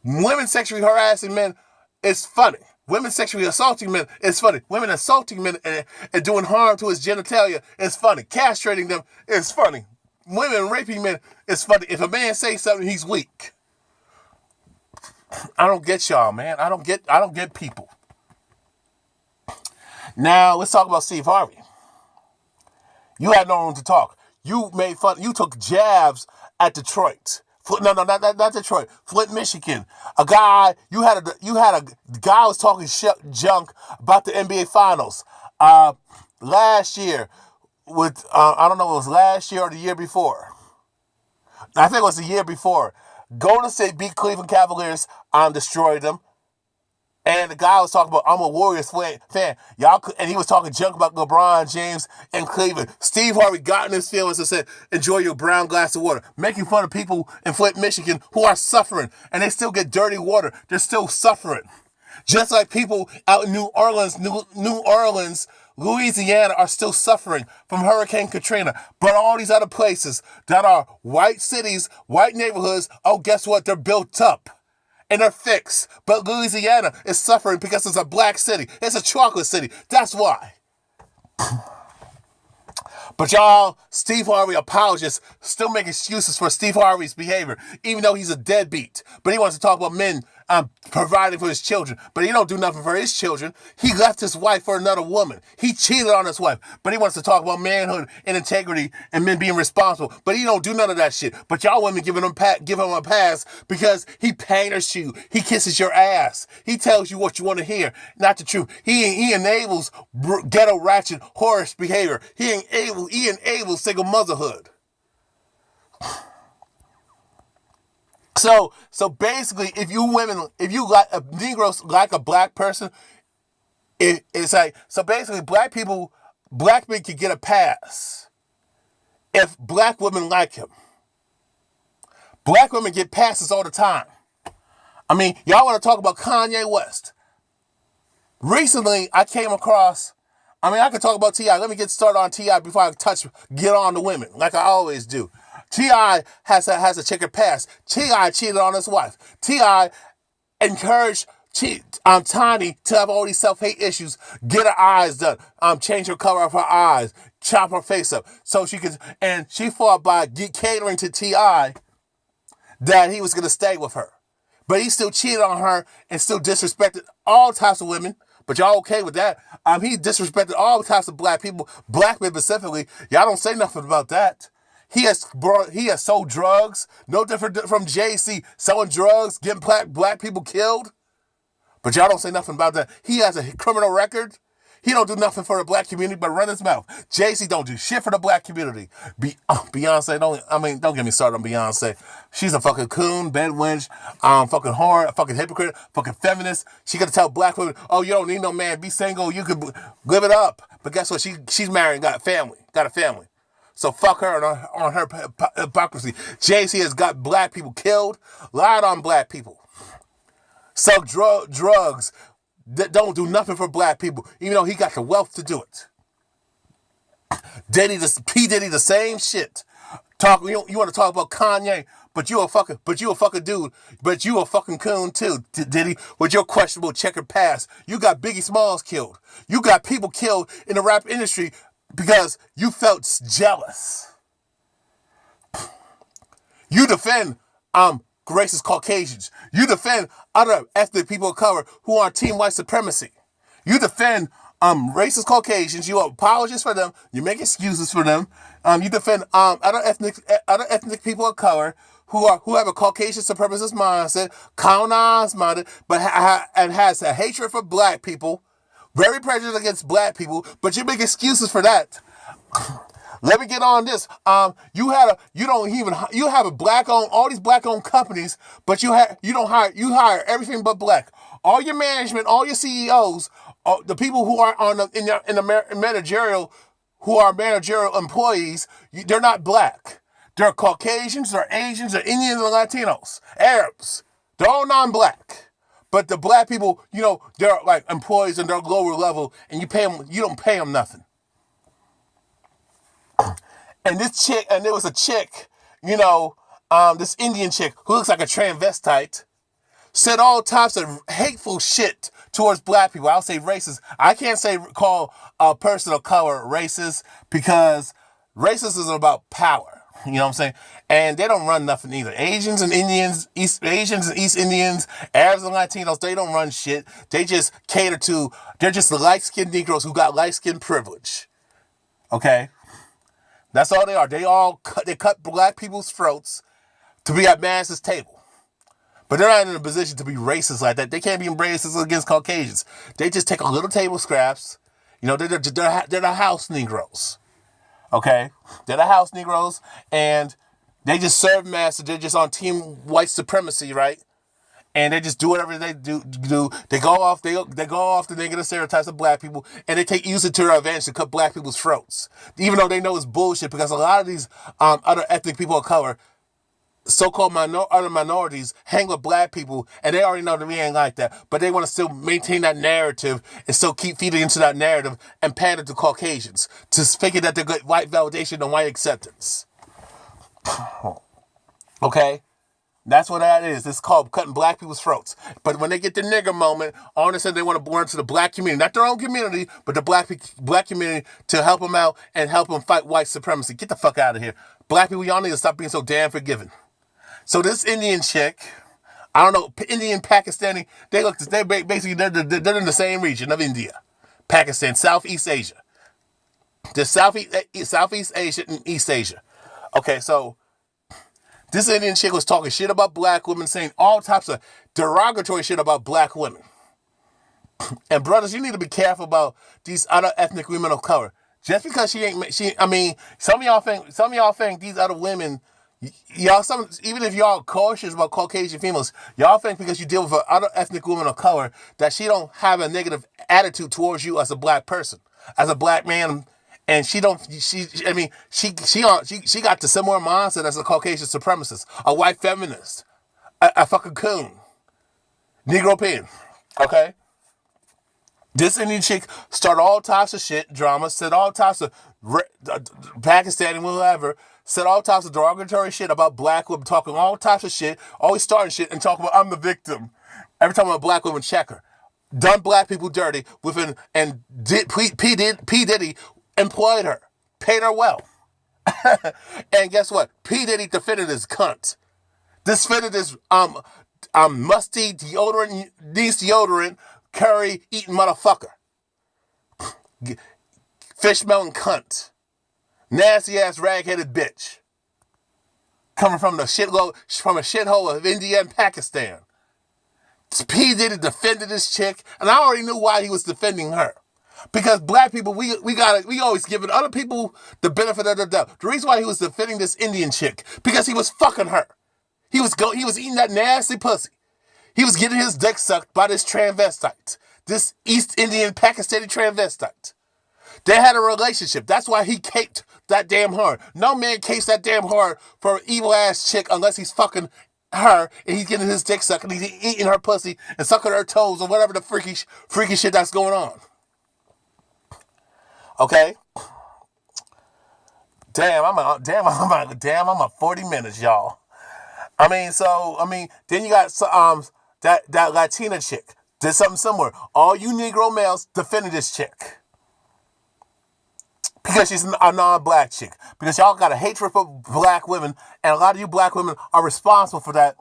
Women sexually harassing men is funny. Women sexually assaulting men is funny. Women assaulting men and doing harm to his genitalia is funny. Castrating them is funny. Women raping men is funny. If a man says something, he's weak. I don't get y'all, man. I don't get people. Now let's talk about Steve Harvey. You had no room to talk. You made fun. You took jabs at Detroit. No, not Detroit. Flint, Michigan. You had a guy was talking junk about the NBA Finals last year. With I don't know if it was last year or the year before. I think it was the year before. Golden State beat Cleveland Cavaliers and destroyed them. And the guy was talking about, I'm a Warriors fan. And he was talking junk about LeBron James and Cleveland. Steve Harvey got in his feelings and said, enjoy your brown glass of water. Making fun of people in Flint, Michigan who are suffering. And they still get dirty water. They're still suffering. Just like people out in New Orleans, Louisiana are still suffering from Hurricane Katrina. But all these other places that are white cities, white neighborhoods, oh, guess what? They're built up. And they're fixed. But Louisiana is suffering because it's a black city. It's a chocolate city. That's why. But y'all, Steve Harvey apologists still make excuses for Steve Harvey's behavior, even though he's a deadbeat. But he wants to talk about men providing for his children. But he don't do nothing for his children. He left his wife for another woman. He cheated on his wife. But he wants to talk about manhood and integrity and men being responsible. But he don't do none of that shit. But y'all women give him a pass because he paters you. He kisses your ass. He tells you what you want to hear, not the truth. He enables ghetto ratchet whorish behavior. He enables single motherhood. So basically, if you like a Negro like a black person, it's like, so basically black men can get a pass if black women like him. Black women get passes all the time. I mean, y'all want to talk about Kanye West. Recently, I came across I mean, I could talk about T.I. Let me get started on T.I. before I get on to women, like I always do. T.I. has a checkered past. T.I. cheated on his wife. T.I. encouraged Tiny to have all these self-hate issues, get her eyes done, change her color of her eyes, chop her face up, so she could, and she fought by catering to T.I. that he was going to stay with her. But he still cheated on her and still disrespected all types of women. But y'all okay with that? He disrespected all types of black people, black men specifically. Y'all don't say nothing about that. He has sold drugs, no different from JC, selling drugs, getting black people killed. But y'all don't say nothing about that. He has a criminal record. He don't do nothing for the black community but run his mouth. JC don't do shit for the black community. Beyonce, don't get me started on Beyonce. She's a fucking coon, bed wench, fucking whore, fucking hypocrite, fucking feminist. She gotta tell black women, oh, you don't need no man, be single, you could live it up. But guess what? She's married and got a family. So fuck her on her hypocrisy. JC has got black people killed, lied on black people, sell drugs, that don't do nothing for black people, even though he got the wealth to do it. P. Diddy, the same shit. You want to talk about Kanye, but you a fucking dude, but you a fucking coon too, Diddy, with your questionable checkered past. You got Biggie Smalls killed. You got people killed in the rap industry because you felt jealous. You defend racist Caucasians. You defend other ethnic people of color who are team white supremacy. You defend racist Caucasians. You apologize for them. You make excuses for them. You defend other ethnic people of color who have a Caucasian supremacist mindset, colonized minded, but has a hatred for black people, very prejudiced against black people. But you make excuses for that. Let me get on this. You have a black-owned, all these black-owned companies, but you hire everything but black. All your management, all your CEOs, the people who are in the managerial, who are managerial employees, they're not black. They're Caucasians, they're Asians, they're Indians and Latinos, Arabs. They're all non-black. But the black people, they're like employees and they're lower level, and you don't pay them nothing. And there was a chick, this Indian chick who looks like a transvestite, said all types of hateful shit towards black people. I'll say racist. I can't call a person of color racist because racism is about power. You know what I'm saying? And they don't run nothing either. Asians and East Indians, Arabs and Latinos, they don't run shit. They just they're just the light-skinned Negroes who got light-skinned privilege. Okay? That's all they are. They cut black people's throats to be at Mass's table. But they're not in a position to be racist like that. They can't be racist against Caucasians. They just take a little table scraps. They're the house Negroes. Okay? They're the house Negroes, and they just serve Master. They're just on team white supremacy, right? And they just do whatever they do. They go off the negative stereotypes of black people, and they use it to their advantage to cut black people's throats. Even though they know it's bullshit, because a lot of these other ethnic people of color, so-called other minorities, hang with black people, and they already know that we ain't like that. But they want to still maintain that narrative and still keep feeding into that narrative and pander to Caucasians to figure that they're good white validation and white acceptance. Okay? That's what that is. It's called cutting black people's throats. But when they get the nigger moment, all of a sudden they want to born to the black community. Not their own community, but the black community to help them out and help them fight white supremacy. Get the fuck out of here. Black people, y'all need to stop being so damn forgiving. So this Indian chick, I don't know, Indian, Pakistani, they're in the same region of India. Pakistan, Southeast Asia. There's Southeast Asia and East Asia. Okay, so this Indian chick was talking shit about black women, saying all types of derogatory shit about black women. And brothers, you need to be careful about these other ethnic women of color. Just because some of y'all think these other women, even if y'all cautious about Caucasian females, y'all think because you deal with other ethnic women of color that she don't have a negative attitude towards you as a black person, as a black man. And she got the similar mindset as a Caucasian supremacist, a white feminist, a fucking coon, Negro pin, okay? This Indian chick started all types of shit, drama, said all types of Pakistani, whatever, said all types of derogatory shit about black women, talking all types of shit, always starting shit and talking about I'm the victim. Every time a black woman check her. Done black people dirty and P. Diddy employed her, paid her well. And guess what? P. Diddy defended his cunt. Defended his musty deodorant, curry eating motherfucker. Fish melting cunt. Nasty ass rag-headed bitch. Coming from a shithole of India and Pakistan. P. Diddy defended this chick, and I already knew why he was defending her. Because black people, we always giving other people the benefit of the doubt. The reason why he was defending this Indian chick, because he was fucking her. He was eating that nasty pussy. He was getting his dick sucked by this transvestite, this East Indian Pakistani transvestite. They had a relationship. That's why he caped that damn hard. No man capes that damn hard for an evil ass chick unless he's fucking her and he's getting his dick sucked and he's eating her pussy and sucking her toes or whatever the freaky shit that's going on. Okay? Damn, I'm at 40 minutes, y'all. Then you got that Latina chick did something similar. All you Negro males defended this chick. Because she's a non-black chick. Because y'all got a hatred for black women, and a lot of you black women are responsible for that.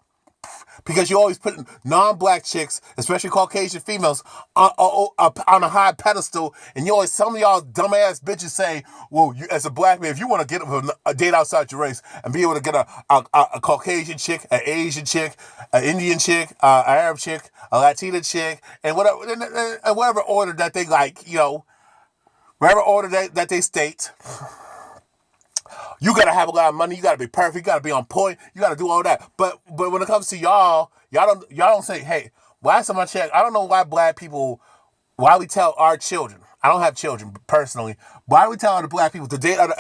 Because you always put non-black chicks, especially Caucasian females, on a high pedestal, and some of y'all dumbass bitches say, well, you, as a black man, if you want to get a date outside your race and be able to get a Caucasian chick, an Asian chick, an Indian chick, an Arab chick, a Latina chick, and whatever order that they like, whatever order that they state, you gotta have a lot of money. You gotta be perfect. You gotta be on point. You gotta do all that. But when it comes to y'all don't say, hey, why somebody check? I don't know why why we tell our children. I don't have children personally. Why do we tell other black people to date other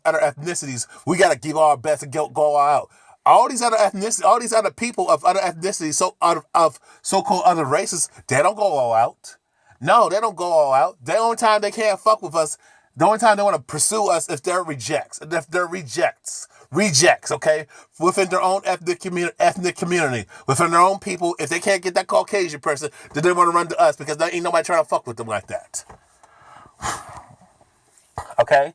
ethnicities? We gotta give our best and go all out. All these other ethnicities, all these other people of other ethnicities, of so-called other races, they don't go all out. No, they don't go all out. The only time they can't fuck with us, the only time they want to pursue us if they're rejects, okay? Within their own ethnic community, within their own people. If they can't get that Caucasian person, then they want to run to us because there ain't nobody trying to fuck with them like that. Okay?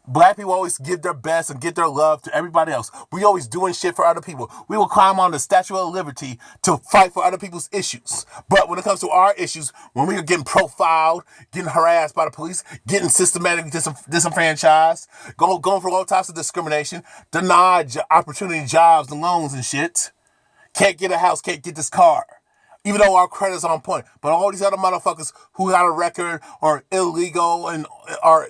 Black people always give their best and give their love to everybody else. We always doing shit for other people. We will climb on the Statue of Liberty to fight for other people's issues. But when it comes to our issues, when we are getting profiled, getting harassed by the police, getting systematically disenfranchised, going for all types of discrimination, denied opportunity, jobs, and loans and shit, can't get a house, can't get this car. Even though our credit's on point. But all these other motherfuckers who got a record or illegal and are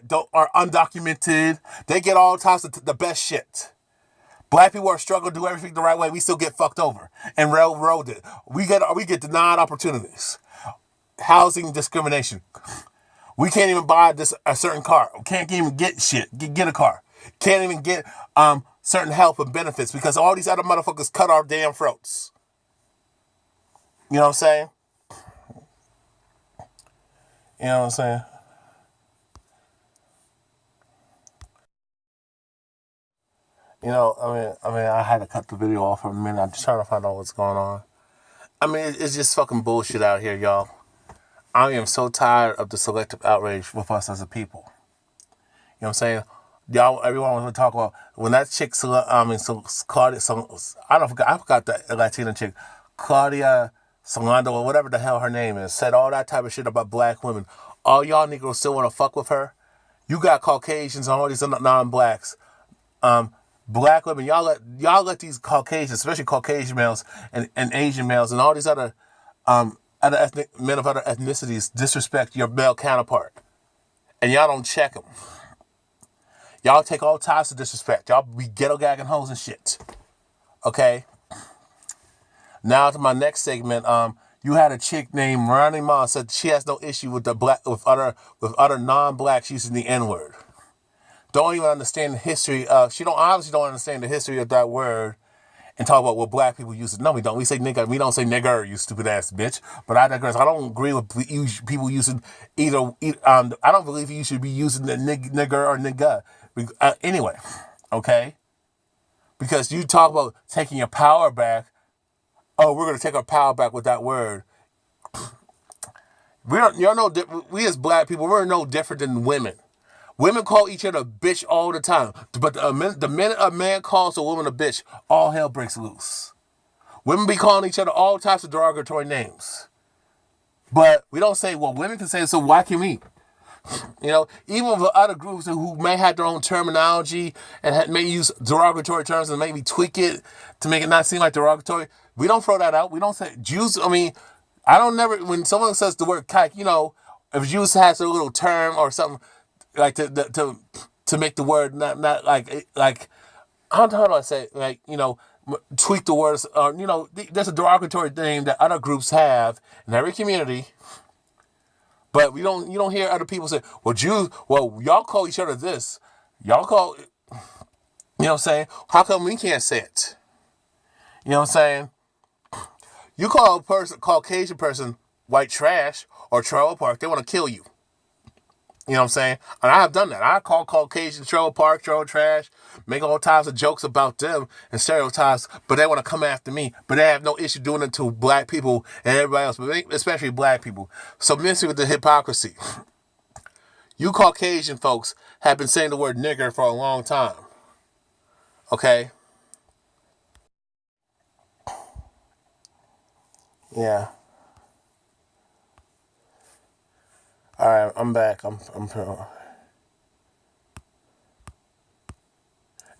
undocumented, they get all types of the best shit. Black people are struggling to do everything the right way. We still get fucked over and railroaded. We get denied opportunities. Housing discrimination. We can't even buy a certain car. We can't even get shit. Get a car. Can't even get certain help and benefits because all these other motherfuckers cut our damn throats. You know what I'm saying? You know what I'm saying? I had to cut the video off for a minute. I'm just trying to find out what's going on. It's just fucking bullshit out here, y'all. I am so tired of the selective outrage with us as a people. You know what I'm saying? Y'all, everyone wants to talk about when that chick, Claudia, I forgot the Latina chick, Claudia Solando, or whatever the hell her name is, said all that type of shit about black women. All y'all Negroes still want to fuck with her? You got Caucasians and all these non-blacks. Black women, y'all let these Caucasians, especially Caucasian males and Asian males and all these other men of other ethnicities disrespect your male counterpart. And y'all don't check them. Y'all take all types of disrespect. Y'all be ghetto gagging hoes and shit. Okay? Now to my next segment. You had a chick named Ronnie Ma said she has no issue with other non-blacks using the N-word. Don't even understand the history of. She obviously don't understand the history of that word, and talk about what black people use. No, we don't. We say nigga. We don't say nigger, you stupid ass bitch. But I digress. I don't agree with people using either. I don't believe you should be using the nigger or nigga. Anyway, okay? Because you talk about taking your power back. Oh, we're gonna take our power back with that word. We as black people, we're no different than women. Women call each other a bitch all the time. But the minute a man calls a woman a bitch, all hell breaks loose. Women be calling each other all types of derogatory names. But we don't say, well, women can say it, so why can we? You know, even with other groups who may have their own terminology and may use derogatory terms and maybe tweak it to make it not seem like derogatory, we don't throw that out. We don't say Jews. I mean, when someone says the word kike, you know, if Jews has a little term or something like to make the word not like how do I say it? Like, you know, tweak the words, or you know, there's a derogatory thing that other groups have in every community. But you don't hear other people say, well, Jews, well, y'all call each other this. Y'all call, you know what I'm saying? How come we can't say it? You know what I'm saying? You call a Caucasian person white trash or trailer park, they want to kill you. You know what I'm saying? And I have done that. I call Caucasian trailer park, trailer trash, make all types of jokes about them and stereotypes, but they want to come after me. But they have no issue doing it to black people and everybody else, but especially black people. So messing with the hypocrisy. You Caucasian folks have been saying the word nigger for a long time. Okay? Yeah. All right, I'm back.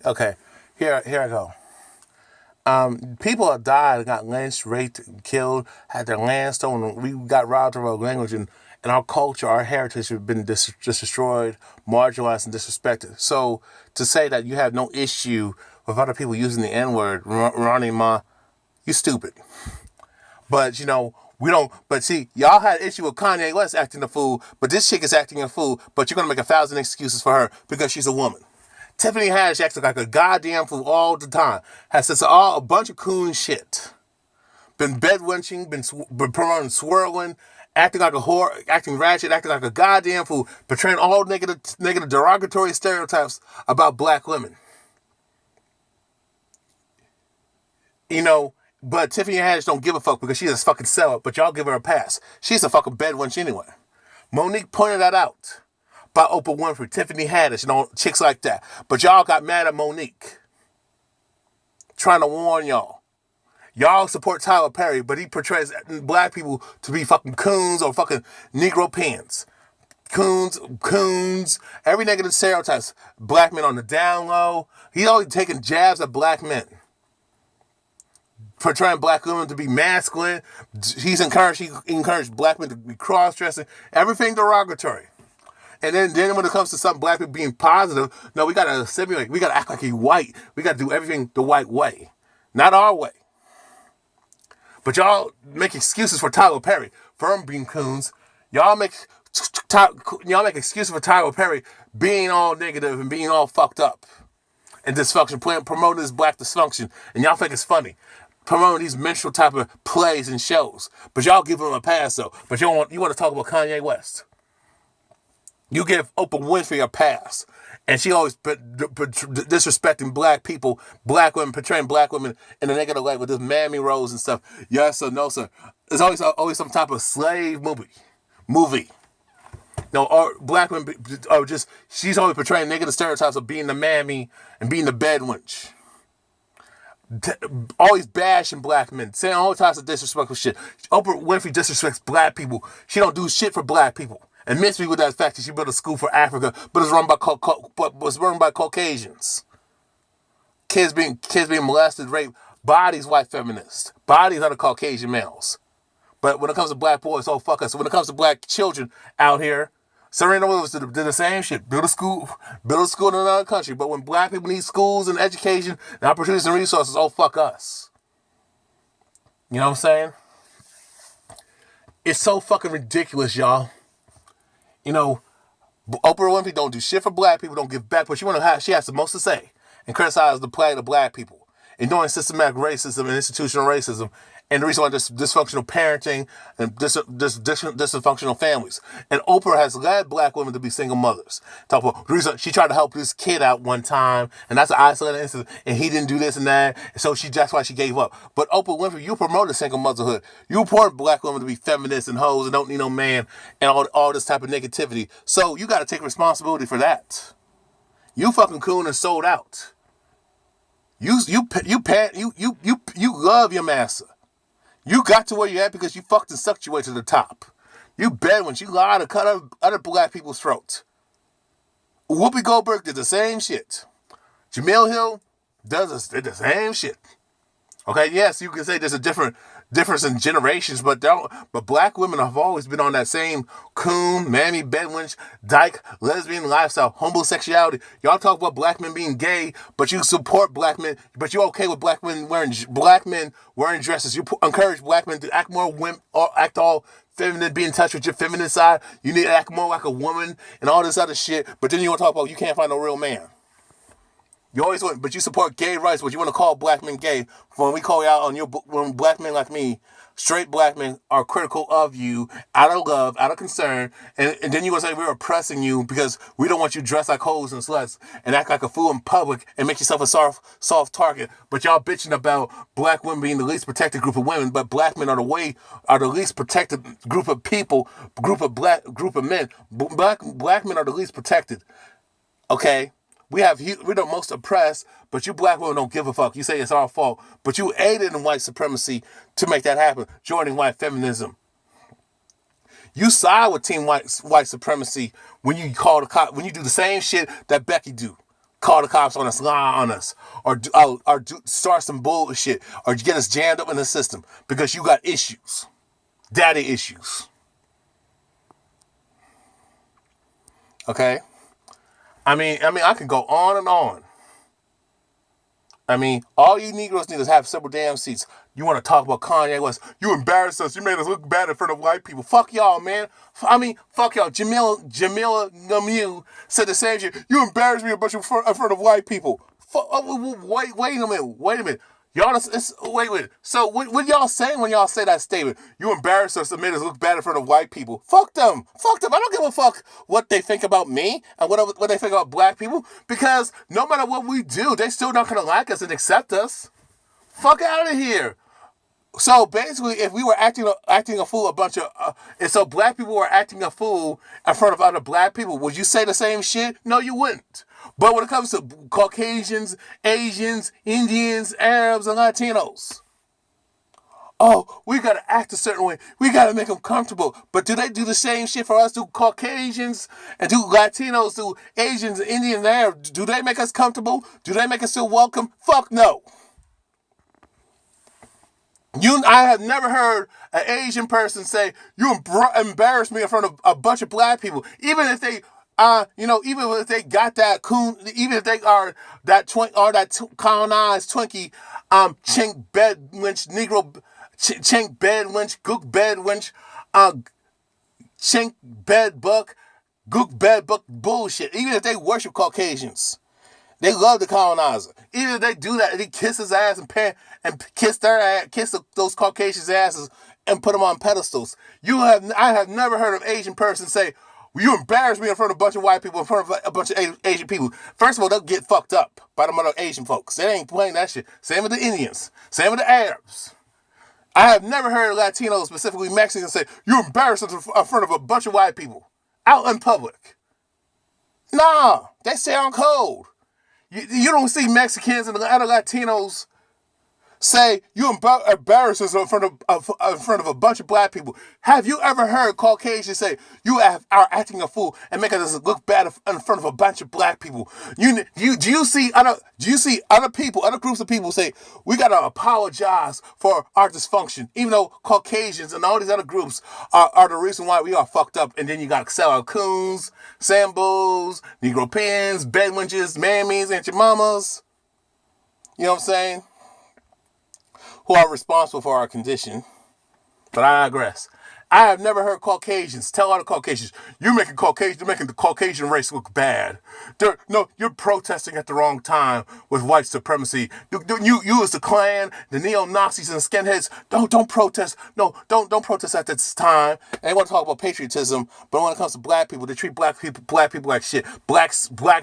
Okay. Here I go. People have died, got lynched, raped, killed, had their land stolen. We got robbed of our language, and our culture, our heritage has been destroyed, marginalized, and disrespected. So to say that you have no issue with other people using the N-word, Ronnie Ma, you stupid. But, you know, we don't, but see, y'all had an issue with Kanye West acting a fool, but this chick is acting a fool, but you're going to make 1,000 excuses for her because she's a woman. Tiffany Haddish acts like a goddamn fool all the time. Has said a bunch of coon shit. Been bedwenching, been promoting swirling, acting like a whore, acting ratchet, acting like a goddamn fool, portraying all negative derogatory stereotypes about black women. You know, but Tiffany Haddish don't give a fuck because she's a fucking sellout, but y'all give her a pass. She's a fucking bedwench anyway. Mon'Nique pointed that out about Oprah Winfrey, Tiffany Haddish, and all chicks like that. But y'all got mad at Mon'Nique. Trying to warn y'all. Y'all support Tyler Perry, but he portrays black people to be fucking coons or fucking Negro pants. Coons, every negative stereotypes. Black men on the down low. He's always taking jabs at black men. Portraying black women to be masculine. He encouraged black men to be cross-dressing. Everything derogatory. And then when it comes to some black people being positive, no, we gotta simulate. We gotta act like he's white. We gotta do everything the white way. Not our way. But y'all make excuses for Tyler Perry. For him being coons. Y'all make excuses for Tyler Perry being all negative and being all fucked up. And dysfunction. Promoting this black dysfunction. And y'all think it's funny. Promoting these menstrual type of plays and shows. But y'all give him a pass though. But you want to talk about Kanye West. You give Oprah Winfrey a pass. And she always disrespecting black people, black women, portraying black women in a negative light with this mammy roles and stuff. Yes or no, sir. It's always some type of slave movie. No, or black women, or just, she's always portraying negative stereotypes of being the mammy and being the bedwench. Always bashing black men, saying all types of disrespectful shit. Oprah Winfrey disrespects black people. She don't do shit for black people. And miss me with that fact that she built a school for Africa, but it's run by Caucasians. Kids being molested, raped. Bodies white feminists. Bodies other Caucasian males. But when it comes to black boys, oh fuck us. When it comes to black children out here, Serena Williams did the same shit. Build a school in another country. But when black people need schools and education and opportunities and resources, oh fuck us. You know what I'm saying? It's so fucking ridiculous, y'all. You know, Oprah Winfrey don't do shit for black people, don't give back, but she has the most to say and criticize the plight of black people. ignoring systematic racism and institutional racism, and the reason why there's dysfunctional parenting and dysfunctional families. And Oprah has led black women to be single mothers. Talk about the reason she tried to help this kid out one time, and that's an isolated incident, and he didn't do this and that, and so that's why she gave up. But Oprah Winfrey, you promoted single motherhood. You support black women to be feminists and hoes and don't need no man and all this type of negativity. So you got to take responsibility for that. You fucking coon and sold out. You love your master. You got to where you're at because you fucking sucked your way to the top. You bad ones. You lied to cut other black people's throats. Whoopi Goldberg did the same shit. Jamil Hill did the same shit. Okay, yes, you can say there's a difference in generations, but black women have always been on that same coon, mammy, bedwench, dyke, lesbian lifestyle, homosexuality. Y'all talk about black men being gay, but you support black men, but you're okay with black men wearing dresses. You encourage black men to act more women or act all feminine, be in touch with your feminine side. You need to act more like a woman and all this other shit. But then you want to talk about you can't find no real man. You always want, but you support gay rights, but you want to call black men gay. When we call you out on when black men like me, straight black men are critical of you out of love, out of concern, and then you want to say we're oppressing you because we don't want you dressed like hoes and sluts and act like a fool in public and make yourself a soft target. But y'all bitching about black women being the least protected group of women, but black men are the least protected group of people, group of men. Black men are the least protected. Okay. We're the most oppressed, but you black women don't give a fuck. You say it's our fault, but you aided in white supremacy to make that happen, joining white feminism. You side with team white supremacy when you call the cops, when you do the same shit that Becky do. Call the cops on us, lie on us, or start some bullshit, or get us jammed up in the system because you got issues, daddy issues. Okay? I mean, I can go on and on. I mean, all you Negroes need is have several damn seats. You want to talk about Kanye West? You embarrassed us. You made us look bad in front of white people. Fuck y'all, man. Fuck y'all. Jamila Namu said the same shit. You embarrassed me in front of white people. Wait a minute. Y'all, wait. So what y'all saying when y'all say that statement? You embarrassed us and made us look bad in front of white people. Fuck them. I don't give a fuck what they think about me and what they think about black people, because no matter what we do, they still not gonna like us and accept us. Fuck out of here. So basically, if we were acting a fool, and so black people were acting a fool in front of other black people, would you say the same shit? No, you wouldn't. But when it comes to Caucasians, Asians, Indians, Arabs, and Latinos, oh, we gotta act a certain way. We gotta make them comfortable. But do they do the same shit for us? Do Caucasians and do Latinos, do Asians, Indians, and Arabs? Do they make us comfortable? Do they make us feel welcome? Fuck no. I have never heard an Asian person say, you embarrassed me in front of a bunch of black people. Even if they, even if they got that coon, even if they are that colonized Twinkie, chink bed wench, Negro, chink bed wench, gook bed wench, chink bed buck, gook bed buck bullshit. Even if they worship Caucasians. They love the colonizer. Even if they do that, they kiss his ass and kiss their ass, kiss those Caucasians' asses and put them on pedestals. I have never heard an Asian person say, well, you embarrassed me in front of a bunch of white people, in front of a bunch of Asian people. First of all, they'll get fucked up by the other Asian folks. They ain't playing that shit. Same with the Indians. Same with the Arabs. I have never heard Latinos, specifically Mexicans, say, you embarrassed us in front of a bunch of white people out in public. Nah, they stay on code. You don't see Mexicans and other Latinos say you embarrass us in front of a bunch of black people. Have you ever heard Caucasians say you are acting a fool and making us look bad in front of a bunch of black people? Do you see other people, other groups of people say we gotta apologize for our dysfunction, even though Caucasians and all these other groups are the reason why we are fucked up, and then you gotta sell our coons, Sambos, Negro pins, bedwenches, mammies, and your mamas. You know what I'm saying? Who are responsible for our condition. But I digress. I have never heard Caucasians tell other Caucasians, you're making the Caucasian race look bad. No, you're protesting at the wrong time with white supremacy. You as the Klan, the neo-Nazis and the skinheads, don't protest. No, don't protest at this time. And they want to talk about patriotism, but when it comes to black people, they treat black people like shit. Black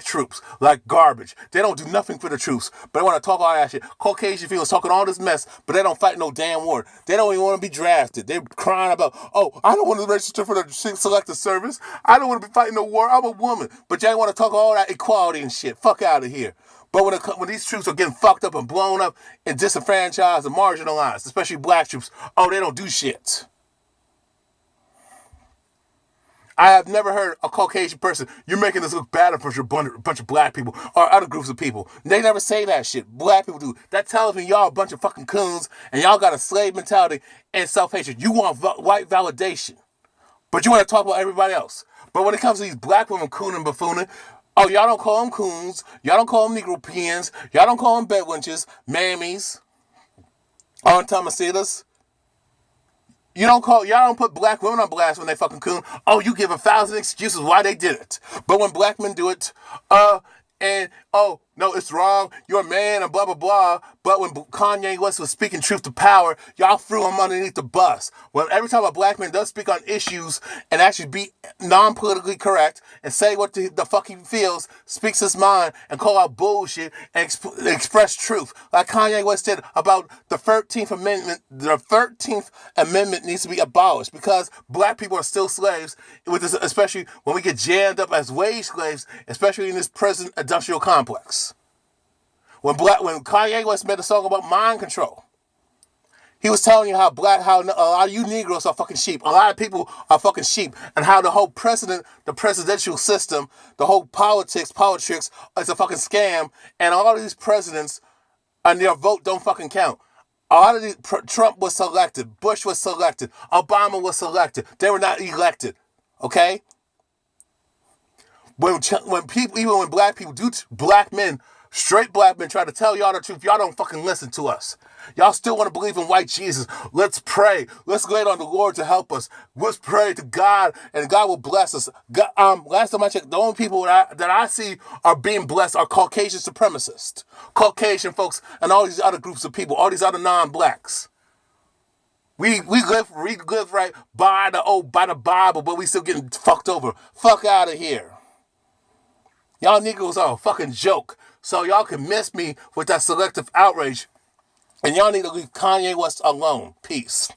troops like garbage. They don't do nothing for the troops, but they want to talk all that shit. Caucasian people talking all this mess, but they don't fight no damn war. They don't even want to be drafted. They're crying about, oh, I don't want to register for the selective service. I don't want to be fighting no war. I'm a woman. But y'all want to talk all that equality and shit. Fuck out of here. But when these troops are getting fucked up and blown up and disenfranchised and marginalized, especially black troops, oh, they don't do shit. I have never heard a Caucasian person, you're making this look bad for a bunch of black people or other groups of people. They never say that shit. Black people do. That tells me y'all a bunch of fucking coons and y'all got a slave mentality and self-hatred. You want white validation, but you want to talk about everybody else. But when it comes to these black women cooning and buffooning, oh, y'all don't call them coons. Y'all don't call them Negro peons. Y'all don't call them bedwenches, mammies, Aunt Tomasitas. Y'all don't put black women on blast when they fucking coon. Oh, you give 1,000 excuses why they did it. But when black men do it, oh, no, it's wrong, you're a man, and blah, blah, blah. But when Kanye West was speaking truth to power, y'all threw him underneath the bus. Well, every time a black man does speak on issues and actually be non-politically correct and say what the fuck he feels, speaks his mind, and call out bullshit and express truth, like Kanye West did about the 13th Amendment. The 13th Amendment needs to be abolished because black people are still slaves, especially when we get jammed up as wage slaves, especially in this prison industrial complex. When Kanye West made a song about mind control, he was telling you how a lot of you Negroes are fucking sheep. A lot of people are fucking sheep, and how the whole the presidential system, the whole politics is a fucking scam, and all of these presidents and their vote don't fucking count. A lot of these, Trump was selected, Bush was selected, Obama was selected. They were not elected. Okay. When black people straight black men try to tell y'all the truth, y'all don't fucking listen to us. Y'all still want to believe in white Jesus. Let's pray. Let's wait on the Lord to help us. Let's pray to God, and God will bless us. Last time I checked, the only people that I see are being blessed are Caucasian supremacists, Caucasian folks, and all these other groups of people, all these other non-blacks. We live right by the Bible, but we still getting fucked over. Fuck out of here. Y'all Negroes are a fucking joke. So y'all can miss me with that selective outrage. And y'all need to leave Kanye West alone. Peace.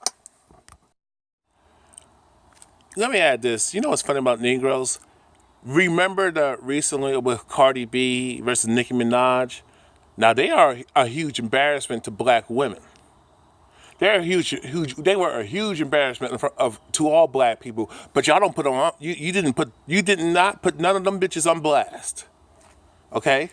Let me add this. You know what's funny about Negroes? Remember the recently with Cardi B versus Nicki Minaj? Now they are a huge embarrassment to black women. They were a huge embarrassment to all black people. But y'all don't put them on. You did not put none of them bitches on blast. Okay?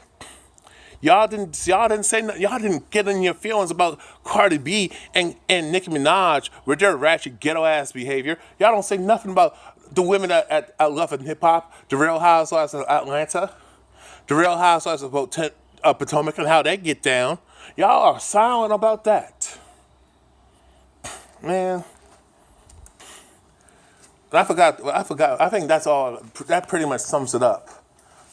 Y'all didn't say nothing. Y'all didn't get in your feelings about Cardi B and Nicki Minaj with their ratchet ghetto ass behavior. Y'all don't say nothing about the women at Love and Hip Hop, the Real Housewives of Atlanta, the Real Housewives of Potomac, and how they get down. Y'all are silent about that. Man. I forgot. I think that's all. That pretty much sums it up.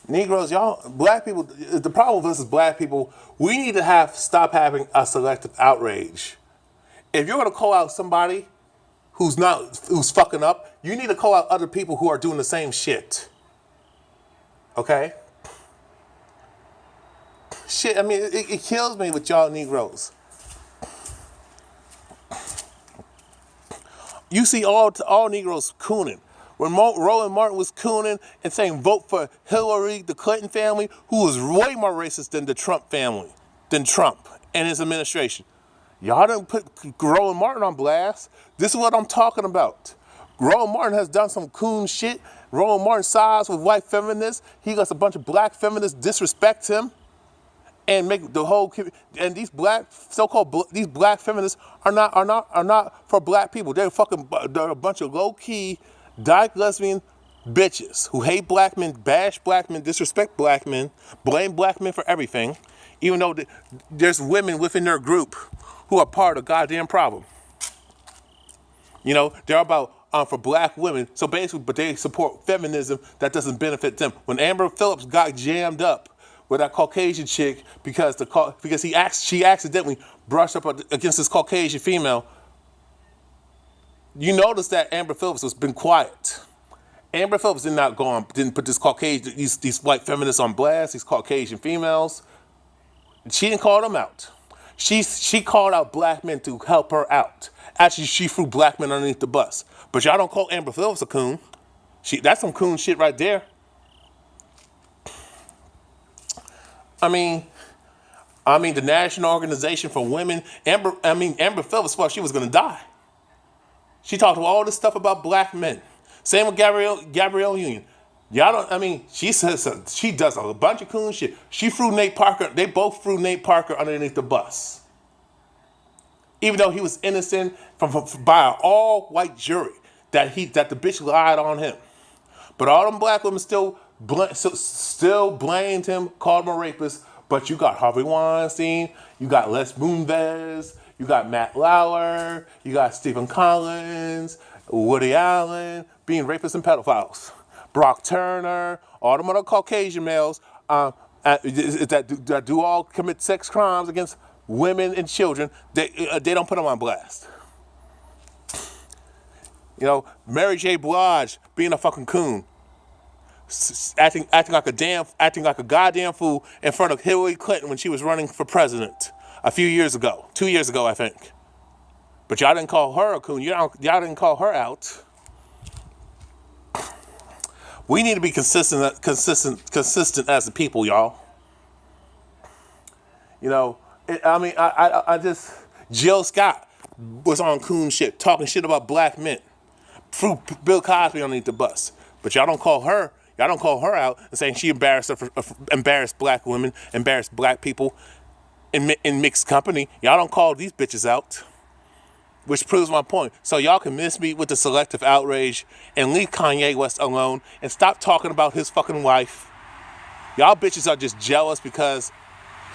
Negroes, y'all, black people, the problem with this is black people, we need to stop having a selective outrage. If you're going to call out somebody who's fucking up, you need to call out other people who are doing the same shit. Okay? Shit, I mean, it kills me with y'all Negroes. You see all Negroes cooning. When Roland Martin was cooning and saying vote for Hillary, the Clinton family, who was way more racist than the Trump family, than Trump and his administration. Y'all didn't put Roland Martin on blast. This is what I'm talking about. Roland Martin has done some coon shit. Roland Martin sides with white feminists. He lets a bunch of black feminists disrespect him and make the whole, and these black black feminists are not for black people. They're a bunch of low-key dyke lesbian bitches who hate black men, bash black men, disrespect black men, blame black men for everything, even though there's women within their group who are part of the goddamn problem. You know, they're about for black women. So basically, but they support feminism that doesn't benefit them. When Amber Phillips got jammed up with that Caucasian chick because she accidentally brushed up against this Caucasian female, you notice that Amber Phillips has been quiet. Amber Phillips didn't put these white feminists on blast, these Caucasian females. She didn't call them out. She called out black men to help her out. Actually, she threw black men underneath the bus. But y'all don't call Amber Phillips a coon. That's some coon shit right there. I mean, the National Organization for Women, Amber Phillips thought she was gonna die. She talked all this stuff about black men. Same with Gabrielle Union. She does a bunch of coon shit. She threw Nate Parker, they both threw Nate Parker underneath the bus. Even though he was innocent by an all-white jury, that the bitch lied on him. But all them black women still blamed him, called him a rapist. But you got Harvey Weinstein, you got Les Moonves, you got Matt Lauer, you got Stephen Collins, Woody Allen being rapists and pedophiles. Brock Turner, all them other Caucasian males that do all commit sex crimes against women and children, they don't put them on blast. You know, Mary J. Blige being a fucking coon, acting like a goddamn fool in front of Hillary Clinton when she was running for president a few years ago, 2 years ago, I think. But y'all didn't call her a coon. Y'all didn't call her out. We need to be consistent as a people, y'all. You know, Jill Scott was on coon shit, talking shit about black men. Threw Bill Cosby underneath the bus. But y'all don't call her out and saying she embarrassed black women, embarrassed black people in mixed company. Y'all don't call these bitches out. Which proves my point. So y'all can miss me with the selective outrage and leave Kanye West alone and stop talking about his fucking wife. Y'all bitches are just jealous because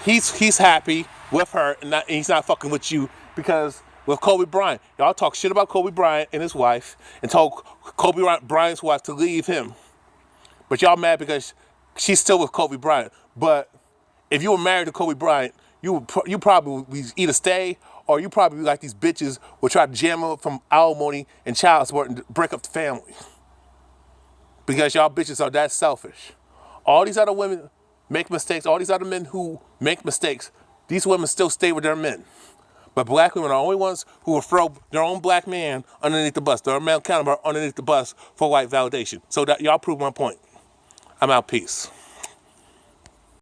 he's happy with her and he's not fucking with you because with Kobe Bryant. Y'all talk shit about Kobe Bryant and his wife and told Kobe Bryant's wife to leave him. But y'all mad because she's still with Kobe Bryant. But if you were married to Kobe Bryant, you probably would either stay or you probably like these bitches will try to jam up from alimony and child support and break up the family. Because y'all bitches are that selfish. All these other women make mistakes. All these other men who make mistakes, these women still stay with their men. But black women are the only ones who will throw their own black man underneath the bus, their male counterpart underneath the bus for white validation. So that y'all prove my point. I'm out. Peace.